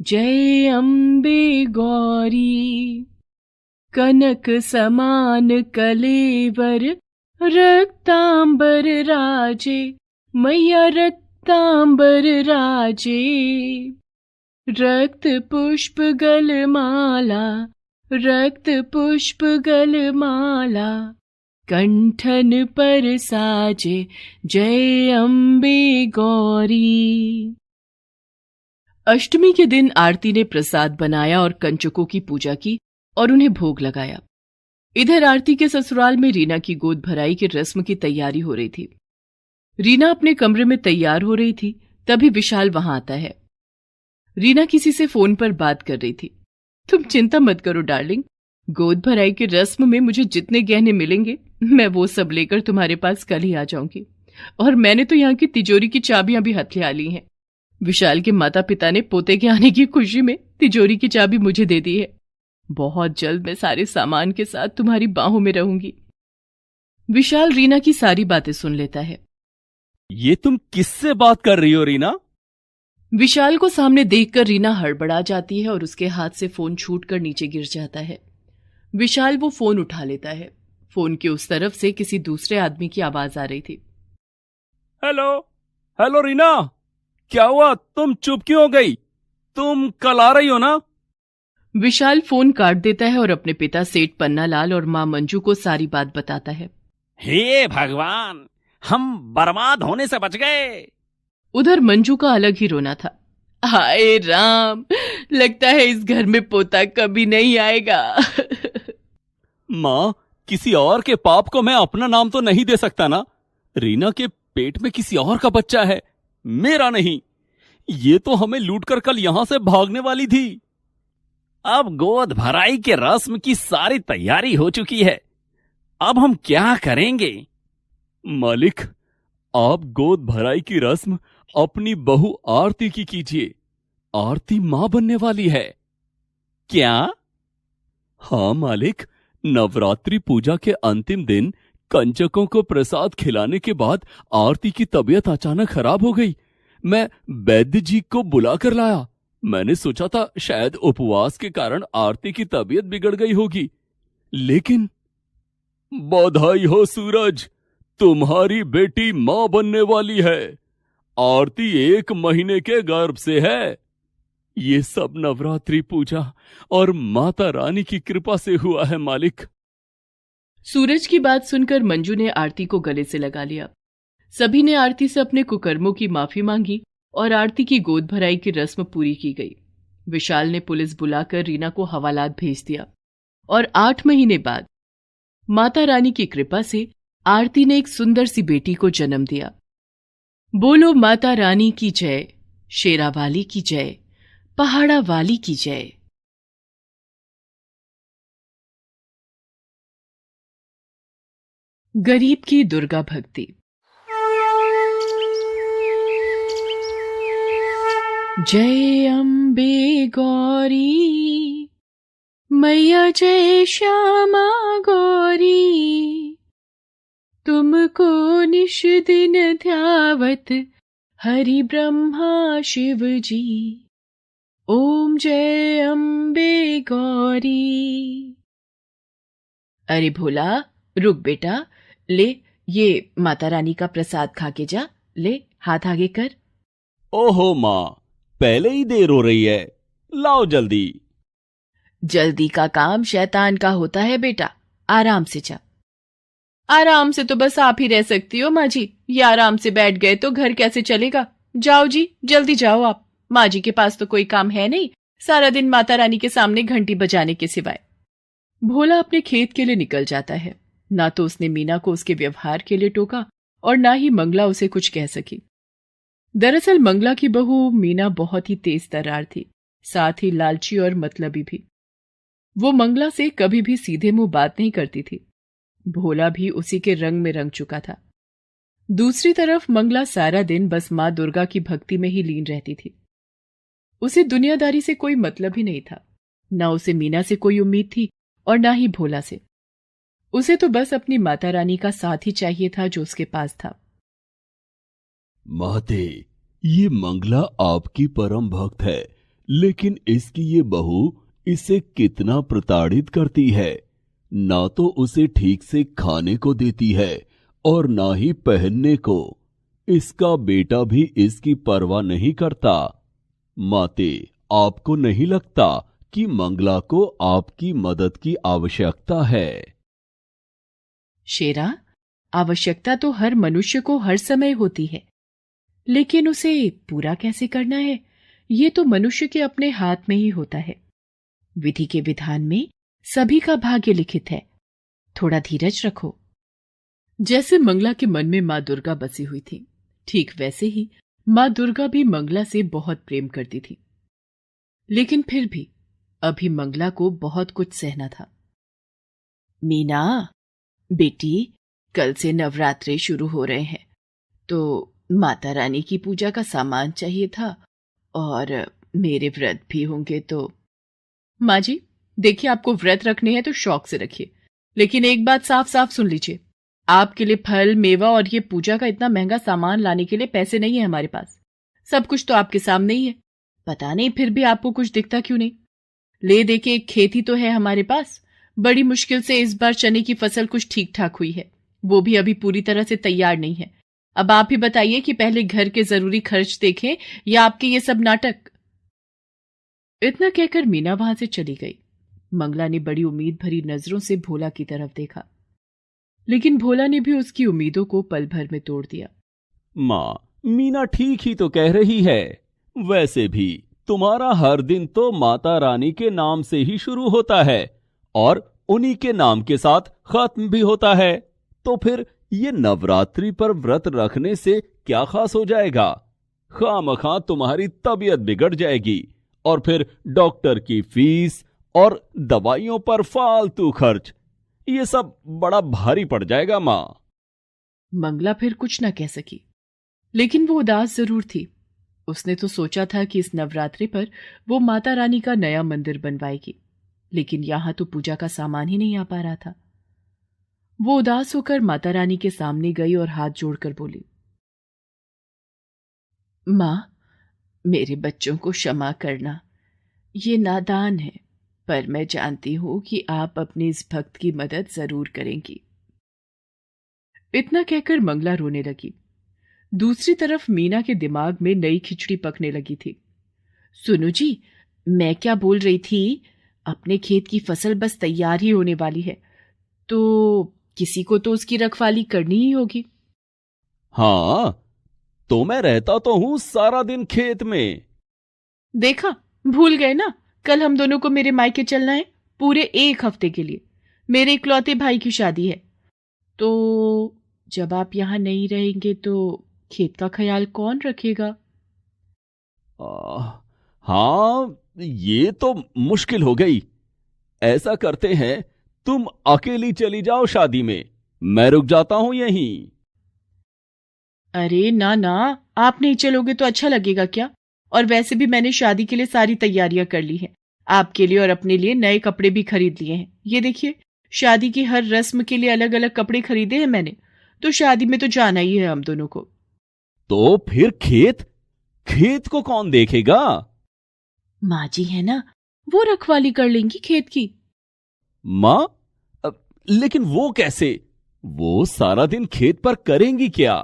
जय अम्बे गौरी, कनक समान कलेवर, रक्तांबर राजे मैया, रक्तांबर राजे। रक्त पुष्प गलमाला, रक्त पुष्प गलमाला, कंठन पर साजे। जय अम्बे गौरी। अष्टमी के दिन आरती ने प्रसाद बनाया और कंचकों की पूजा की और उन्हें भोग लगाया। इधर आरती के ससुराल में रीना की गोद भराई की रस्म की तैयारी हो रही थी। रीना अपने कमरे में तैयार हो रही थी, तभी विशाल वहां आता है। रीना किसी से फोन पर बात कर रही थी। तुम चिंता मत करो डार्लिंग, गोद भराई की रस्म में मुझे जितने गहने मिलेंगे मैं वो सब लेकर तुम्हारे पास कल ही आ जाऊंगी। और मैंने तो यहाँ की तिजोरी की चाबियां भी हथिया ली हैं। विशाल के माता पिता ने पोते के आने की खुशी में तिजोरी की चाबी मुझे दे दी है। बहुत जल्द मैं सारे सामान के साथ तुम्हारी बाहों में रहूंगी। विशाल रीना की सारी बातें सुन लेता है। ये तुम किससे बात कर रही हो रीना? विशाल को सामने देखकर रीना हड़बड़ा जाती है और उसके हाथ से फोन छूटकर नीचे गिर जाता है। विशाल वो फोन उठा लेता है। फोन के उस तरफ से किसी दूसरे आदमी की आवाज आ रही थी। हेलो हेलो रीना, क्या हुआ? तुम चुप क्यों हो गई? तुम कल आ रही हो ना? विशाल फोन काट देता है और अपने पिता सेठ पन्नालाल और मां मंजू को सारी बात बताता है। हे भगवान, हम बर्बाद होने से बच गए। उधर मंजू का अलग ही रोना था। हाय राम, लगता है इस घर में पोता कभी नहीं आएगा। माँ, किसी और के पाप को मैं अपना नाम तो नहीं दे सकता ना। रीना के पेट में किसी और का बच्चा है, मेरा नहीं। ये तो हमें लूटकर कल यहां से भागने वाली थी। अब गोद भराई के रस्म की सारी तैयारी हो चुकी है, अब हम क्या करेंगे? मालिक, आप गोद भराई की रस्म अपनी बहू आरती की कीजिए। आरती मां बनने वाली है। क्या? हाँ मालिक, नवरात्रि पूजा के अंतिम दिन कंचकों को प्रसाद खिलाने के बाद आरती की तबीयत अचानक खराब हो गई। मैं वैद्य जी को बुला कर लाया। मैंने सोचा था शायद उपवास के कारण आरती की तबीयत बिगड़ गई होगी, लेकिन बधाई हो सूरज, तुम्हारी बेटी मां बनने वाली है। आरती 1 महीने के गर्भ से है। ये सब नवरात्रि पूजा और माता रानी की कृपा से हुआ है मालिक। सूरज की बात सुनकर मंजू ने आरती को गले से लगा लिया। सभी ने आरती से अपने कुकर्मों की माफी मांगी और आरती की गोद भराई की रस्म पूरी की गई। विशाल ने पुलिस बुलाकर रीना को हवालात भेज दिया और 8 महीने बाद माता रानी की कृपा से आरती ने एक सुंदर सी बेटी को जन्म दिया। बोलो माता रानी की जय, शेरा वाली की जय, पहाड़ा वाली की जय। गरीब की दुर्गा भक्ति। जय अम्बे गौरी मैया, जय श्यामा गौरी, तुमको निश दिन ध्यावत हरि ब्रह्मा शिव जी। ओम जय अम्बे गौरी। अरे भोला, रुक बेटा, ले ये माता रानी का प्रसाद खा के जा। ले, हाथ आगे कर। ओहो माँ, पहले ही देर हो रही है, लाओ जल्दी। जल्दी का काम शैतान का होता है बेटा, आराम से जा। आराम से तो बस आप ही रह सकती हो माँ जी, ये आराम से बैठ गए तो घर कैसे चलेगा। जाओ जी, जल्दी जाओ आप। माँ जी के पास तो कोई काम है नहीं, सारा दिन माता रानी के सामने घंटी बजाने के सिवाय। भोला अपने खेत के लिए निकल जाता है। ना तो उसने मीना को उसके व्यवहार के लिए टोका और ना ही मंगला उसे कुछ कह सकी। दरअसल मंगला की बहू मीना बहुत ही तेज तर्रार थी, साथ ही लालची और मतलबी भी। वो मंगला से कभी भी सीधे मुंह बात नहीं करती थी। भोला भी उसी के रंग में रंग चुका था। दूसरी तरफ मंगला सारा दिन बस मां दुर्गा की भक्ति में ही लीन रहती थी। उसे दुनियादारी से कोई मतलब ही नहीं था। ना उसे मीना से कोई उम्मीद थी और ना ही भोला से। उसे तो बस अपनी माता रानी का साथ ही चाहिए था जो उसके पास था। माते, ये मंगला आपकी परम भक्त है, लेकिन इसकी ये बहू इसे कितना प्रताड़ित करती है। ना तो उसे ठीक से खाने को देती है और ना ही पहनने को। इसका बेटा भी इसकी परवाह नहीं करता। माते, आपको नहीं लगता कि मंगला को आपकी मदद की आवश्यकता है? शेरा, आवश्यकता तो हर मनुष्य को हर समय होती है, लेकिन उसे पूरा कैसे करना है ये तो मनुष्य के अपने हाथ में ही होता है। विधि के विधान में सभी का भाग्य लिखित है। थोड़ा धीरज रखो। जैसे मंगला के मन में मां दुर्गा बसी हुई थी, ठीक वैसे ही मां दुर्गा भी मंगला से बहुत प्रेम करती थी। लेकिन फिर भी अभी मंगला को बहुत कुछ सहना था। मीना बेटी, कल से नवरात्रे शुरू हो रहे हैं, तो माता रानी की पूजा का सामान चाहिए था और मेरे व्रत भी होंगे तो। माँ जी, देखिए, आपको व्रत रखने हैं तो शौक से रखिए, लेकिन एक बात साफ साफ सुन लीजिए, आपके लिए फल मेवा और ये पूजा का इतना महंगा सामान लाने के लिए पैसे नहीं है हमारे पास। सब कुछ तो आपके सामने ही है। पता नहीं फिर भी आपको कुछ दिखता क्यों नहीं। ले देके एक खेती तो है हमारे पास। बड़ी मुश्किल से इस बार चने की फसल कुछ ठीक ठाक हुई है, वो भी अभी पूरी तरह से तैयार नहीं है। अब आप ही बताइए कि पहले घर के जरूरी खर्च देखें या आपके ये सब नाटक। इतना कहकर मीना वहां से चली गई। मंगला ने बड़ी उम्मीद भरी नजरों से भोला की तरफ देखा, लेकिन भोला ने भी उसकी उम्मीदों को पल भर में तोड़ दिया। माँ, मीना ठीक ही तो कह रही है। वैसे भी तुम्हारा हर दिन तो माता रानी के नाम से ही शुरू होता है और उन्हीं के नाम के साथ खत्म भी होता है। तो फिर ये नवरात्रि पर व्रत रखने से क्या खास हो जाएगा? खामखा तुम्हारी तबीयत बिगड़ जाएगी और फिर डॉक्टर की फीस और दवाइयों पर फालतू खर्च, ये सब बड़ा भारी पड़ जाएगा माँ। मंगला फिर कुछ न कह सकी, लेकिन वो उदास जरूर थी। उसने तो सोचा था कि इस नवरात्रि पर वो माता रानी का नया मंदिर बनवाएगी, लेकिन यहां तो पूजा का सामान ही नहीं आ पा रहा था। वो उदास होकर माता रानी के सामने गई और हाथ जोड़कर बोली, मां, मेरे बच्चों को क्षमा करना। ये नादान है, पर मैं जानती हूं कि आप अपने इस भक्त की मदद जरूर करेंगी। इतना कहकर मंगला रोने लगी। दूसरी तरफ मीना के दिमाग में नई खिचड़ी पकने लगी थी। सुनो जी, मैं क्या बोल रही थी, अपने खेत की फसल बस तैयार ही होने वाली है, तो किसी को तो उसकी रखवाली करनी ही होगी। हाँ, तो मैं रहता तो हूं सारा दिन खेत में। देखा, भूल गए ना, कल हम दोनों को मेरे मायके चलना है पूरे 1 हफ्ते के लिए। मेरे इकलौते भाई की शादी है, तो जब आप यहां नहीं रहेंगे तो खेत का ख्याल कौन रखेगा? हाँ, ये तो मुश्किल हो गई। ऐसा करते हैं, तुम अकेली चली जाओ शादी में, मैं रुक जाता हूं यहीं। अरे ना ना, आप नहीं चलोगे तो अच्छा लगेगा क्या? और वैसे भी मैंने शादी के लिए सारी तैयारियां कर ली हैं। आपके लिए और अपने लिए नए कपड़े भी खरीद लिए हैं। ये देखिए, शादी की हर रस्म के लिए अलग अलग कपड़े खरीदे हैं मैंने, तो शादी में तो जाना ही है हम दोनों को। तो फिर खेत खेत को कौन देखेगा? माँ जी है ना, वो रखवाली कर लेंगी खेत की। माँ, लेकिन वो कैसे? वो सारा दिन खेत पर करेंगी क्या?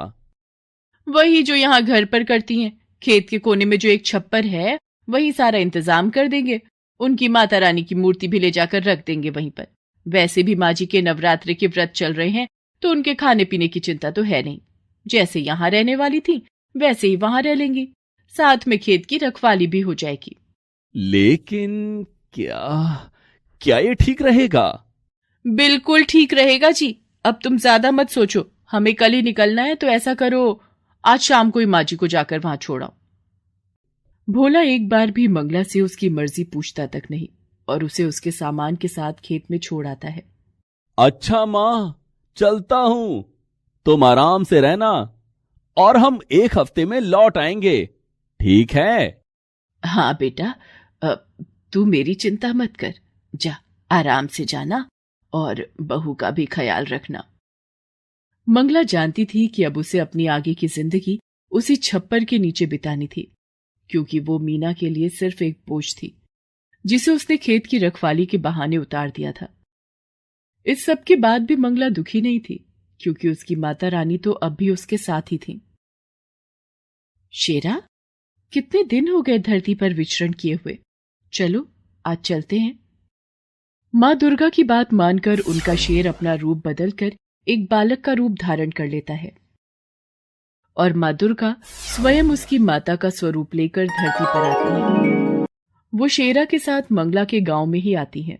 वही जो यहाँ घर पर करती हैं। खेत के कोने में जो एक छप्पर है, वही सारा इंतजाम कर देंगे। उनकी माता रानी की मूर्ति भी ले जाकर रख देंगे वहीं पर। वैसे भी माँ जी के नवरात्रि के व्रत चल रहे हैं, तो उनके खाने पीने की चिंता तो है नहीं। जैसे यहाँ रहने वाली थी, वैसे ही वहां रह लेंगी। साथ में खेत की रखवाली भी हो जाएगी। लेकिन क्या क्या ये ठीक रहेगा? बिल्कुल ठीक रहेगा जी। अब तुम ज्यादा मत सोचो, हमें कल ही निकलना है, तो ऐसा करो, आज शाम को ही माँ जी को जाकर वहां छोड़ाओ। भोला एक बार भी मंगला से उसकी मर्जी पूछता तक नहीं, और उसे उसके सामान के साथ खेत में छोड़ आता है। अच्छा माँ, चलता हूं, तुम आराम से रहना और हम 1 हफ्ते में लौट आएंगे, ठीक है? हाँ बेटा, तू मेरी चिंता मत कर। जा, आराम से जाना और बहू का भी ख्याल रखना। मंगला जानती थी कि अब उसे अपनी आगे की जिंदगी उसी छप्पर के नीचे बितानी थी, क्योंकि वो मीना के लिए सिर्फ एक बोझ थी, जिसे उसने खेत की रखवाली के बहाने उतार दिया था। इस सब के बाद भी मंगला दुखी नहीं थी, क्योंकि उसकी माता रानी तो अब भी उसके साथ ही थी। शेरा, कितने दिन हो गए धरती पर विचरण किए हुए, चलो आज चलते हैं। मां दुर्गा की बात मानकर उनका शेर अपना रूप बदलकर एक बालक का रूप धारण कर लेता है, और मां दुर्गा स्वयं उसकी माता का स्वरूप लेकर धरती पर आती है। वो शेरा के साथ मंगला के गांव में ही आती हैं।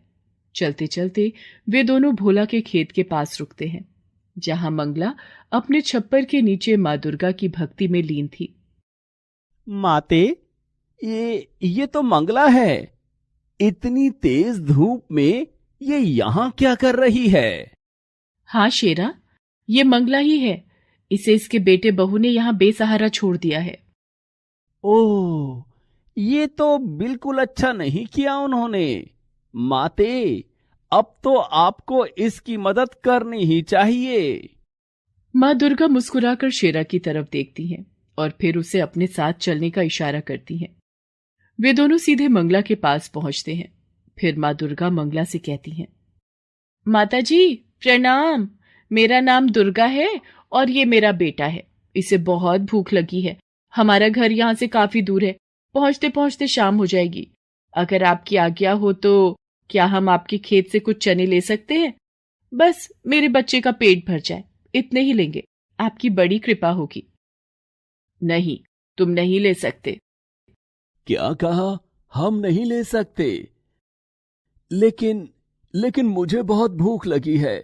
चलते चलते वे दोनों भोला के खेत के पास रुकते हैं, जहां मंगला अपने छप्पर के नीचे मां दुर्गा की भक्ति में लीन थी। माते, ये तो मंगला है। इतनी तेज धूप में ये यहां क्या कर रही है? हाँ शेरा, ये मंगला ही है। इसे इसके बेटे बहू ने यहाँ बेसहारा छोड़ दिया है। ओह, ये तो बिल्कुल अच्छा नहीं किया उन्होंने। माते, अब तो आपको इसकी मदद करनी ही चाहिए। माँ दुर्गा मुस्कुराकर शेरा की तरफ देखती हैं और फिर उसे अपने साथ चलने का इशारा करती हैं। वे दोनों सीधे मंगला के पास पहुंचते हैं। फिर माँ दुर्गा मंगला से कहती हैं, माता जी प्रणाम, मेरा नाम दुर्गा है और ये मेरा बेटा है। इसे बहुत भूख लगी है। हमारा घर यहाँ से काफी दूर है, पहुंचते पहुंचते शाम हो जाएगी। अगर आपकी आज्ञा हो तो क्या हम आपके खेत से कुछ चने ले सकते हैं? बस मेरे बच्चे का पेट भर जाए, इतने ही लेंगे, आपकी बड़ी कृपा होगी। नहीं, तुम नहीं ले सकते। क्या कहा? हम नहीं ले सकते? लेकिन लेकिन मुझे बहुत भूख लगी है,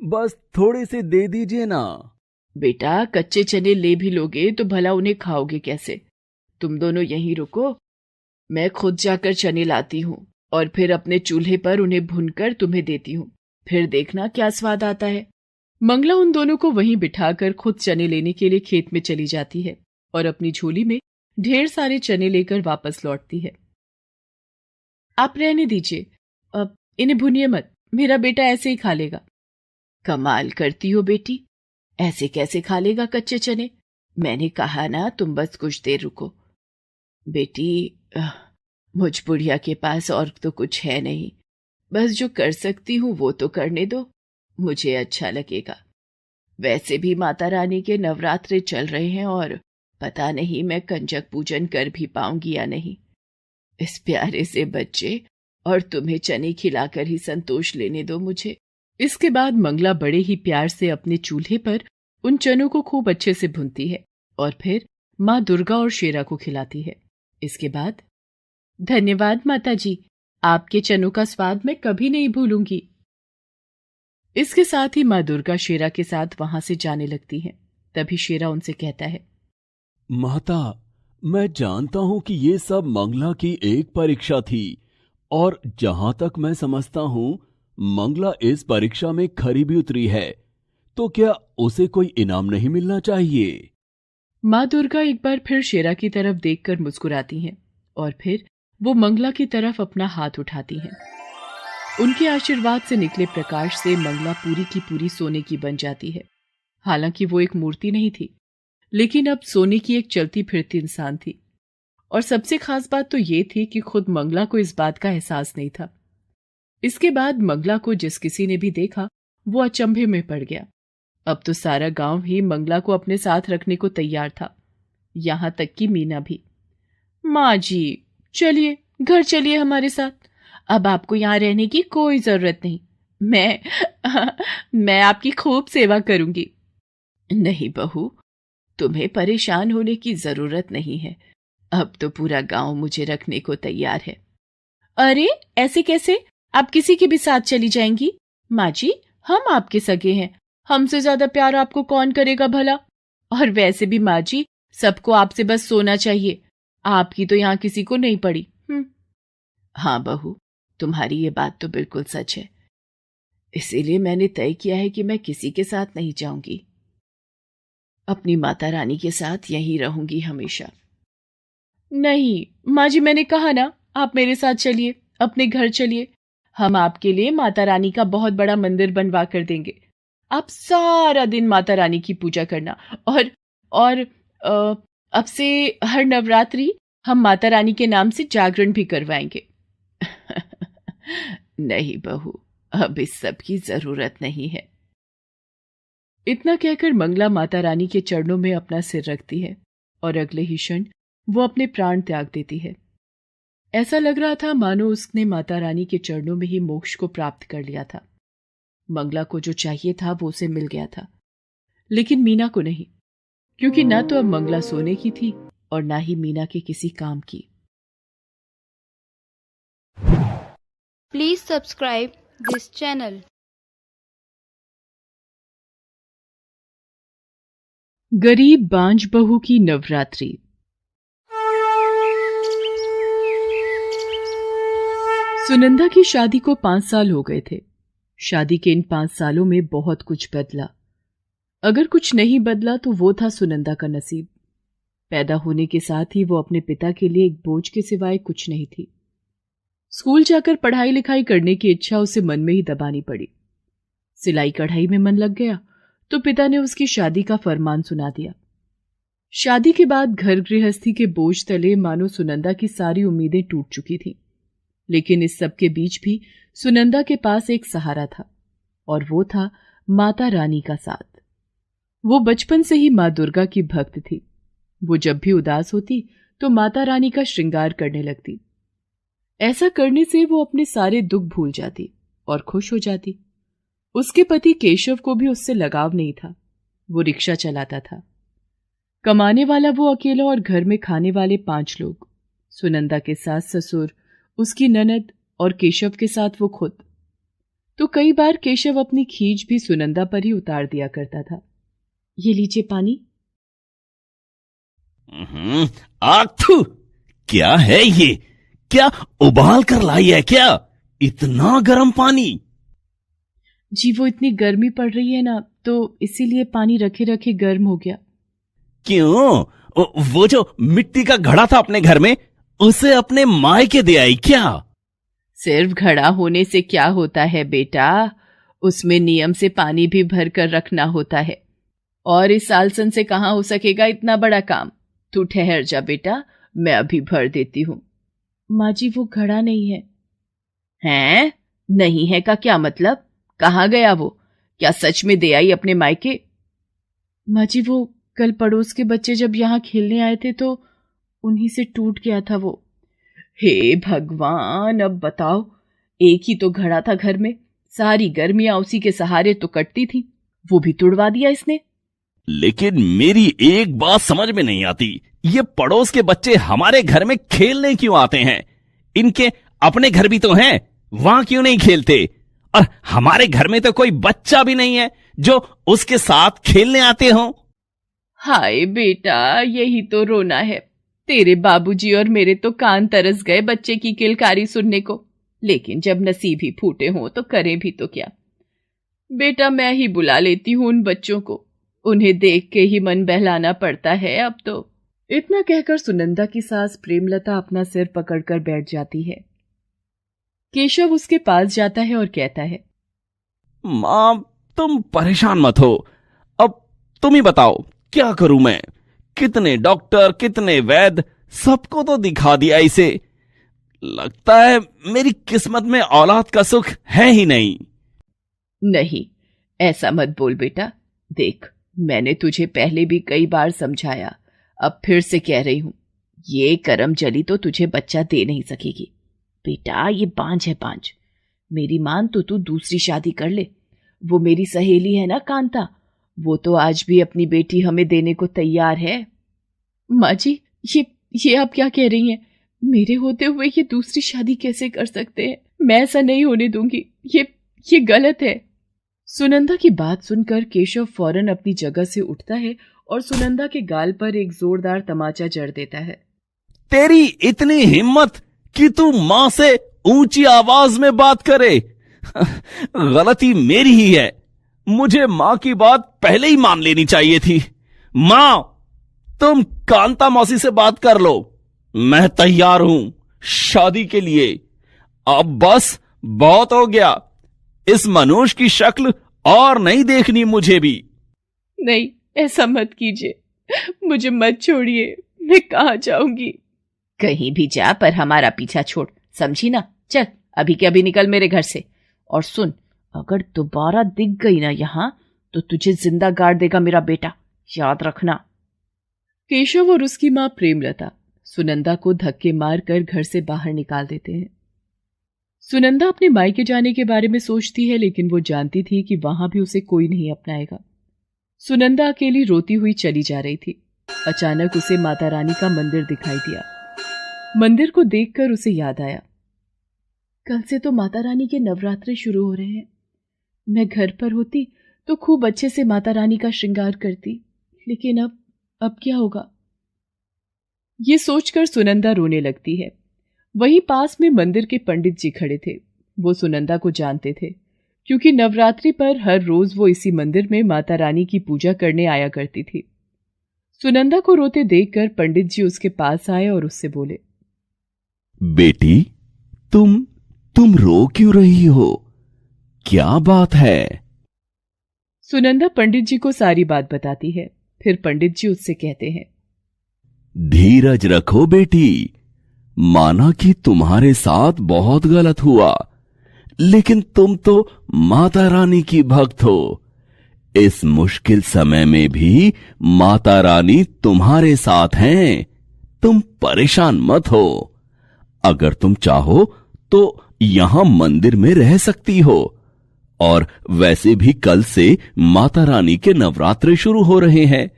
बस थोड़े से दे दीजिए ना। बेटा, कच्चे चने ले भी लोगे तो भला उन्हें खाओगे कैसे? तुम दोनों यहीं रुको, मैं खुद जाकर चने लाती हूँ और फिर अपने चूल्हे पर उन्हें भूनकर तुम्हें देती हूँ। फिर देखना क्या स्वाद आता है। मंगला उन दोनों को वहीं बिठाकर खुद चने लेने के लिए खेत में चली जाती है और अपनी झोली में ढेर सारे चने लेकर वापस लौटती है। आप रहने दीजिए, अब इन्हें भूनिए मत, मेरा बेटा ऐसे ही खा लेगा। कमाल करती हो बेटी, ऐसे कैसे खा लेगा कच्चे चने? मैंने कहा ना, तुम बस कुछ देर रुको। बेटी, मुझ बुढ़िया के पास और तो कुछ है नहीं, बस जो कर सकती हूँ वो तो करने दो, मुझे अच्छा लगेगा। वैसे भी माता रानी के नवरात्रे चल रहे हैं और पता नहीं मैं कंजक पूजन कर भी पाऊंगी या नहीं। इस प्यारे से बच्चे और तुम्हें चने खिलाकर ही संतोष लेने दो मुझे। इसके बाद मंगला बड़े ही प्यार से अपने चूल्हे पर उन चनों को खूब अच्छे से भूनती है और फिर माँ दुर्गा और शेरा को खिलाती है। इसके बाद, धन्यवाद माता जी, आपके चनों का स्वाद मैं कभी नहीं भूलूंगी। इसके साथ ही माँ दुर्गा शेरा के साथ वहां से जाने लगती हैं। तभी शेरा उनसे कहता है, माता, मैं जानता हूं कि ये सब मंगला की एक परीक्षा थी और जहां तक मैं समझता हूं मंगला इस परीक्षा में खरी भी उतरी है, तो क्या उसे कोई इनाम नहीं मिलना चाहिए? माँ दुर्गा एक बार फिर शेरा की तरफ देखकर मुस्कुराती हैं और फिर वो मंगला की तरफ अपना हाथ उठाती हैं। उनके आशीर्वाद से निकले प्रकाश से मंगला पूरी की पूरी सोने की बन जाती है। हालांकि वो एक मूर्ति नहीं थी, लेकिन अब सोने की एक चलती फिरती इंसान थी। और सबसे खास बात तो ये थी कि खुद मंगला को इस बात का एहसास नहीं था। इसके बाद मंगला को जिस किसी ने भी देखा वो अचंभे में पड़ गया। अब तो सारा गांव ही मंगला को अपने साथ रखने को तैयार था, यहां तक कि मीना भी। माँ जी, चलिए घर चलिए हमारे साथ, अब आपको यहाँ रहने की कोई जरूरत नहीं, मैं आपकी खूब सेवा करूंगी। नहीं बहू, तुम्हें परेशान होने की जरूरत नहीं है, अब तो पूरा गांव मुझे रखने को तैयार है। अरे ऐसे कैसे, आप किसी के भी साथ चली जाएंगी? माँ जी, हम आपके सगे हैं, हमसे ज्यादा प्यार आपको कौन करेगा भला? और वैसे भी माँ जी, सबको आपसे बस सोना चाहिए, आपकी तो यहाँ किसी को नहीं पड़ी। हाँ बहू, तुम्हारी ये बात तो बिल्कुल सच है, इसीलिए मैंने तय किया है कि मैं किसी के साथ नहीं जाऊंगी, अपनी माता रानी के साथ यहीं रहूंगी हमेशा। नहीं माँ जी, मैंने कहा ना, आप मेरे साथ चलिए, अपने घर चलिए, हम आपके लिए माता रानी का बहुत बड़ा मंदिर बनवा कर देंगे। आप सारा दिन माता रानी की पूजा करना और अब से हर नवरात्रि हम माता रानी के नाम से जागरण भी करवाएंगे। नहीं बहू, अब इस सब की जरूरत नहीं है। इतना कहकर मंगला माता रानी के चरणों में अपना सिर रखती है और अगले ही क्षण वो अपने प्राण त्याग देती है। ऐसा लग रहा था मानो उसने माता रानी के चरणों में ही मोक्ष को प्राप्त कर लिया था। मंगला को जो चाहिए था वो उसे मिल गया था, लेकिन मीना को नहीं, क्योंकि ना तो अब मंगला सोने की थी और ना ही मीना के किसी काम की। Please subscribe this channel. गरीब बांझ बहू की नवरात्रि। सुनंदा की शादी को 5 साल हो गए थे। शादी के इन 5 सालों में बहुत कुछ बदला। अगर कुछ नहीं बदला तो वो था सुनंदा का नसीब। पैदा होने के साथ ही वो अपने पिता के लिए एक बोझ के सिवाय कुछ नहीं थी। स्कूल जाकर पढ़ाई लिखाई करने की इच्छा उसे मन में ही दबानी पड़ी। सिलाई कढ़ाई में मन लग गया तो पिता ने उसकी शादी का फरमान सुना दिया। शादी के बाद घर गृहस्थी के बोझ तले मानो सुनंदा की सारी उम्मीदें टूट चुकी थीं। लेकिन इस सब के बीच भी सुनंदा के पास एक सहारा था, और वो था माता रानी का साथ। वो बचपन से ही माँ दुर्गा की भक्त थी। वो जब भी उदास होती तो माता रानी का श्रृंगार करने लगती। ऐसा करने से वो अपने सारे दुख भूल जाती और खुश हो जाती। उसके पति केशव को भी उससे लगाव नहीं था। वो रिक्शा चलाता था। कमाने वाला वो अकेला और घर में खाने वाले 5 लोग, सुनंदा के सास ससुर, उसकी ननद और केशव के साथ वो खुद। तो कई बार केशव अपनी खींच भी सुनंदा पर ही उतार दिया करता था। ये लीजिए पानी। आथू, क्या है ये? क्या उबाल कर लाई है क्या? इतना गर्म पानी? जी वो इतनी गर्मी पड़ रही है ना, तो इसीलिए पानी रखे रखे गर्म हो गया। क्यों? वो जो मिट्टी का घड़ा था अपने घर में, उसे अपने मायके दे आई क्या? सिर्फ घड़ा होने से क्या होता है बेटा, उसमें नियम से पानी भी भर कर रखना होता है। और इस सालसन से कहाँ हो सकेगा इतना बड़ा काम। तू ठहर जा बेटा, मैं अभी भर देती हूँ। माँ जी वो घड़ा नहीं है। हैं? नहीं है का क्या मतलब? कहाँ गया वो? क्या सच में दे आई अपने मायके? माँ जी वो कल पड़ोस के बच्चे जब यहाँ खेलने आए थे तो उन्हीं से टूट गया था वो। हे भगवान, अब बताओ, एक ही तो घड़ा था घर में, सारी गर्मियां उसी के सहारे तो कटती थी, वो भी तुड़वा दिया इसने। लेकिन मेरी एक बात समझ में नहीं आती, ये पड़ोस के बच्चे हमारे घर में खेलने क्यों आते हैं? इनके अपने घर भी तो हैं, वहां क्यों नहीं खेलते? और हमारे घर में तो कोई बच्चा भी नहीं है जो उसके साथ खेलने आते हों। हाय बेटा, यही तो रोना है। तेरे बाबूजी और मेरे तो कान तरस गए बच्चे की किलकारी सुनने को, लेकिन जब नसीब ही फूटे हों तो करें भी तो क्या। बेटा मैं ही बुला लेती हूं उन बच्चों को, उन्हें देख के ही मन बहलाना पड़ता है अब तो। इतना कहकर सुनंदा की सास प्रेमलता अपना सिर पकड़कर बैठ जाती है। केशव उसके पास जाता है और कहता है, मां, तुम परेशान मत हो, अब तुम ही बताओ क्या करूं मैं? कितने डॉक्टर, कितने वैद्य, सबको तो दिखा दिया इसे। लगता है मेरी किस्मत में औलाद का सुख है ही नहीं। नहीं, ऐसा मत बोल बेटा। देख, मैंने तुझे पहले भी कई बार समझाया, अब फिर से कह रही हूं, ये करम जली तो तुझे बच्चा दे नहीं सकेगी। बेटा ये बांझ है बांझ। मेरी मान तो तू दूसरी शादी कर ले। वो मेरी सहेली है ना कांता, वो तो आज भी अपनी बेटी हमें देने को तैयार है। माँ जी ये आप क्या कह रही हैं? मेरे होते हुए ये दूसरी शादी कैसे कर सकते हैं? मैं ऐसा नहीं होने दूंगी, ये गलत है। सुनंदा की बात सुनकर केशव फौरन अपनी जगह से उठता है और सुनंदा के गाल पर एक जोरदार तमाचा जड़ देता है। तेरी इतनी हिम्मत कि तू मां से ऊंची आवाज में बात करे? गलती मेरी ही है, मुझे मां की बात पहले ही मान लेनी चाहिए थी। मां, तुम कांता मौसी से बात कर लो, मैं तैयार हूं शादी के लिए। अब बस बहुत हो गया, इस मनुष्य की शक्ल और नहीं देखनी मुझे भी। नहीं, ऐसा मत कीजिए, मुझे मत छोड़िए, मैं कहाँ जाऊंगी? कहीं भी जा, पर हमारा पीछा छोड़, समझी ना? चल अभी के अभी निकल मेरे घर से। और सुन, अगर दोबारा दिख गई ना यहां तो तुझे जिंदा गाड़ देगा मेरा बेटा, याद रखना। केशव और उसकी मां प्रेमलता सुनंदा को धक्के मारकर घर से बाहर निकाल देते हैं। सुनंदा अपने मायके जाने के बारे में सोचती है, लेकिन वो जानती थी कि वहां भी उसे कोई नहीं अपनाएगा। सुनंदा अकेली रोती हुई चली जा रही थी। अचानक उसे माता रानी का मंदिर दिखाई दिया। मंदिर को देखकर उसे याद आया, कल से तो माता रानी के नवरात्रे शुरू हो रहे हैं। मैं घर पर होती तो खूब अच्छे से माता रानी का श्रृंगार करती, लेकिन अब क्या होगा? ये सोचकर सुनंदा रोने लगती है। वहीं पास में मंदिर के पंडित जी खड़े थे। वो सुनंदा को जानते थे, क्योंकि नवरात्रि पर हर रोज वो इसी मंदिर में माता रानी की पूजा करने आया करती थी। सुनंदा को रोते देखकर पंडित जी उसके पास आए और उससे बोले, बेटी, तुम रो क्यों रही हो? क्या बात है? सुनंदा पंडित जी को सारी बात बताती है। फिर पंडित जी उससे कहते हैं, धीरज रखो बेटी, माना कि तुम्हारे साथ बहुत गलत हुआ, लेकिन तुम तो माता रानी की भक्त हो। इस मुश्किल समय में भी माता रानी तुम्हारे साथ हैं, तुम परेशान मत हो। अगर तुम चाहो तो यहां मंदिर में रह सकती हो, और वैसे भी कल से माता रानी के नवरात्रे शुरू हो रहे हैं,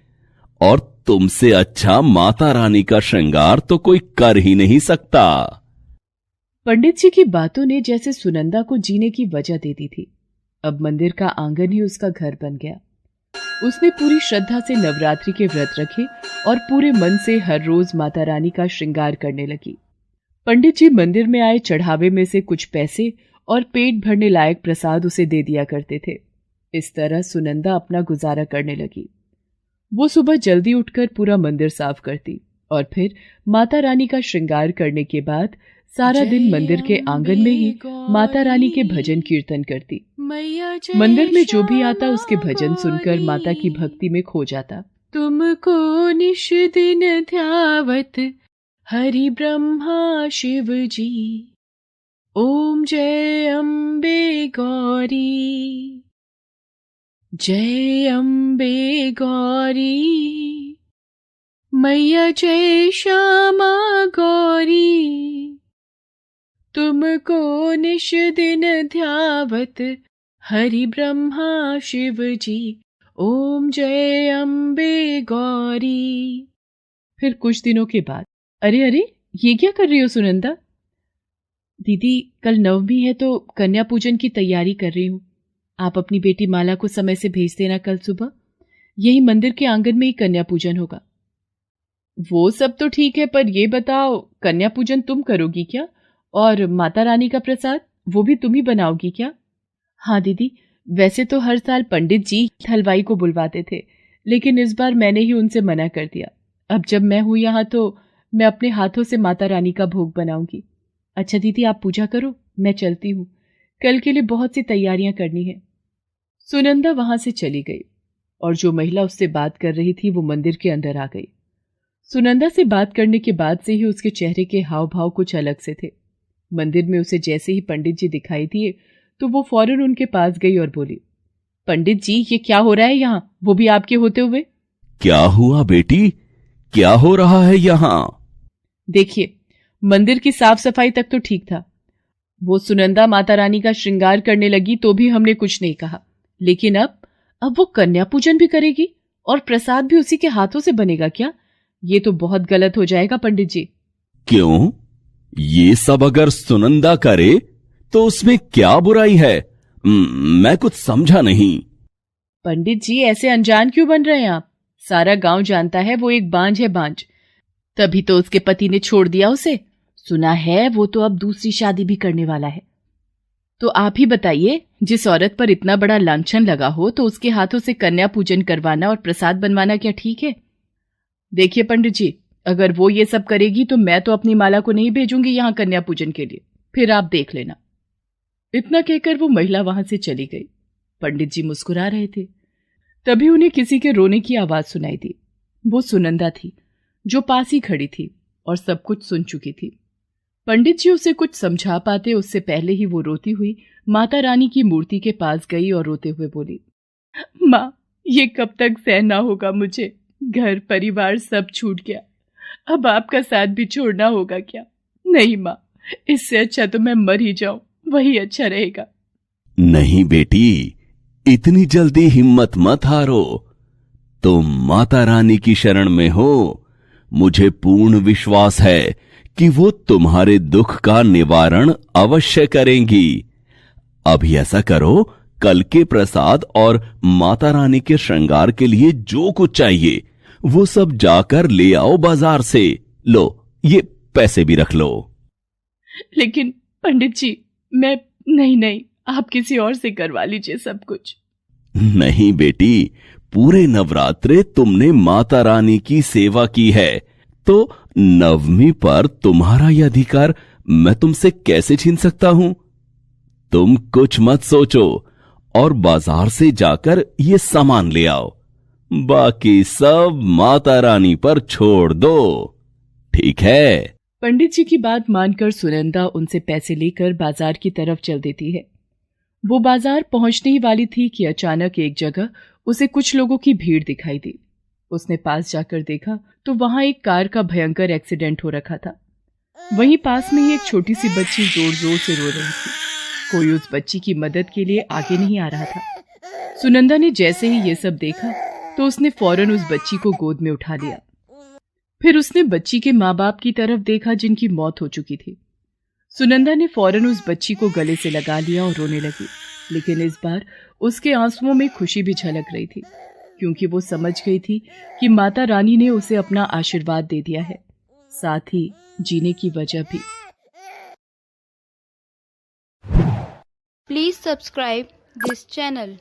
और तुमसे अच्छा माता रानी का श्रृंगार तो कोई कर ही नहीं सकता। पंडित जी की बातों ने जैसे सुनंदा को जीने की वजह दे दी थी। अब मंदिर का आंगन ही उसका घर बन गया। उसने पूरी श्रद्धा से नवरात्रि के व्रत रखे और पूरे मन से हर रोज माता रानी का श्रृंगार करने लगी। पंडित जी मंदिर में आए चढ़ावे में से कुछ पैसे और पेट भरने लायक प्रसाद उसे दे दिया करते थे। इस तरह सुनंदा अपना गुजारा करने लगी। वो सुबह जल्दी उठकर पूरा मंदिर साफ करती और फिर माता रानी का श्रृंगार करने के बाद सारा दिन मंदिर के आंगन में ही माता रानी के भजन कीर्तन करती। मंदिर में जो भी आता उसके भजन सुनकर माता की भक्ति में खो जाता। तुमको निश दिन ध्यावत हरि ब्रह्मा शिव जी, ओम जय अम्बे गौरी, जय अम्बे गौरी, मैया जय श्यामा गौरी, तुमको निश दिन ध्यावत हरि ब्रह्मा शिव जी, ओम जय अम्बे गौरी। फिर कुछ दिनों के बाद, अरे अरे ये क्या कर रही हो सुनंदा? दीदी कल नवमी है तो कन्या पूजन की तैयारी कर रही हूँ। आप अपनी बेटी माला को समय से भेज देना, कल सुबह यही मंदिर के आंगन में ही कन्या पूजन होगा। वो सब तो ठीक है, पर ये बताओ कन्या पूजन तुम करोगी क्या? और माता रानी का प्रसाद वो भी तुम ही बनाओगी क्या? हाँ दीदी, वैसे तो हर साल पंडित जी हलवाई को बुलवाते थे, लेकिन इस बार मैंने ही उनसे मना कर दिया। अब जब मैं हूं यहाँ तो मैं अपने हाथों से माता रानी का भोग बनाऊंगी। अच्छा दीदी आप पूजा करो, मैं चलती हूँ, कल के लिए बहुत सी तैयारियां करनी है। सुनंदा वहां से चली गई और जो महिला उससे बात कर रही थी वो मंदिर के अंदर आ गई। सुनंदा से बात करने के बाद से ही उसके चेहरे के हाव भाव कुछ अलग से थे। मंदिर में उसे जैसे ही पंडित जी दिखाई दिए तो वो फौरन उनके पास गई और बोली, पंडित जी ये क्या हो रहा है यहाँ, वो भी आपके होते हुए? क्या हुआ बेटी, क्या हो रहा है यहाँ? देखिए मंदिर की साफ सफाई तक तो ठीक था। वो सुनंदा माता रानी का श्रृंगार करने लगी तो भी हमने कुछ नहीं कहा, लेकिन अब वो कन्या पूजन भी करेगी और प्रसाद भी उसी के हाथों से बनेगा क्या? ये तो बहुत गलत हो जाएगा पंडित जी। क्यों? ये सब अगर सुनंदा करे तो उसमें क्या बुराई है? मैं कुछ समझा नहीं। पंडित जी ऐसे अनजान क्यों बन रहे हैं आप? सारा गांव जानता है वो एक बांझ है, बांझ। तभी तो उसके पति ने छोड़ दिया उसे। सुना है वो तो अब दूसरी शादी भी करने वाला है। तो आप ही बताइए, जिस औरत पर इतना बड़ा लांछन लगा हो तो उसके हाथों से कन्या पूजन करवाना और प्रसाद बनवाना क्या ठीक है? देखिए पंडित जी, अगर वो ये सब करेगी तो मैं तो अपनी माला को नहीं भेजूंगी यहाँ कन्या पूजन के लिए, फिर आप देख लेना। इतना कहकर वो महिला वहां से चली गई। पंडित जी मुस्कुरा रहे थे। तभी उन्हें किसी के रोने की आवाज सुनाई दी। वो सुनंदा थी जो पास ही खड़ी थी और सब कुछ सुन चुकी थी। पंडित जी उसे कुछ समझा पाते उससे पहले ही वो रोती हुई माता रानी की मूर्ति के पास गई और रोते हुए बोली, माँ ये कब तक सहना होगा मुझे? घर परिवार सब छूट गया, अब आपका साथ भी छोड़ना होगा क्या? नहीं माँ, इससे अच्छा तो मैं मर ही जाऊं, वही अच्छा रहेगा। नहीं बेटी, इतनी जल्दी हिम्मत मत हारो। तुम माता रानी की शरण में हो। मुझे पूर्ण विश्वास है कि वो तुम्हारे दुख का निवारण अवश्य करेंगी। अभी ऐसा करो, कल के प्रसाद और माता रानी के श्रृंगार के लिए जो कुछ चाहिए वो सब जाकर ले आओ बाजार से। लो ये पैसे भी रख लो। लेकिन पंडित जी मैं नहीं, आप किसी और से करवा लीजिए सब कुछ। नहीं बेटी, पूरे नवरात्रे तुमने माता रानी की सेवा की है, तो नवमी पर तुम्हारा यह अधिकार मैं तुमसे कैसे छीन सकता हूं? तुम कुछ मत सोचो और बाजार से जाकर ये सामान ले आओ। बाकी सब माता रानी पर छोड़ दो, ठीक है? पंडित जी की बात मानकर सुनंदा उनसे पैसे लेकर बाजार की तरफ चल देती है। वो बाजार पहुंचने ही वाली थी कि अचानक एक जगह उसे कुछ लोगों की भीड़ दिखाई दी। उसने पास जाकर देखा तो वहां एक कार का भयंकर एक्सीडेंट हो रखा था। वहीं पास में ही एक छोटी सी बच्ची जोर जोर से रो रही थी। कोई उस बच्ची की मदद के लिए आगे नहीं आ रहा था। सुनंदा ने जैसे ही ये सब देखा तो उसने फौरन उस बच्ची को गोद में उठा लिया। फिर उसने बच्ची के माँ बाप की तरफ देखा जिनकी मौत हो चुकी थी। सुनंदा ने फौरन उस बच्ची को गले से लगा लिया और रोने लगी, लेकिन इस बार उसके आंसुओं में खुशी भी झलक रही थी, क्योंकि वो समझ गई थी कि माता रानी ने उसे अपना आशीर्वाद दे दिया है, साथ ही जीने की वजह भी। Please subscribe this channel.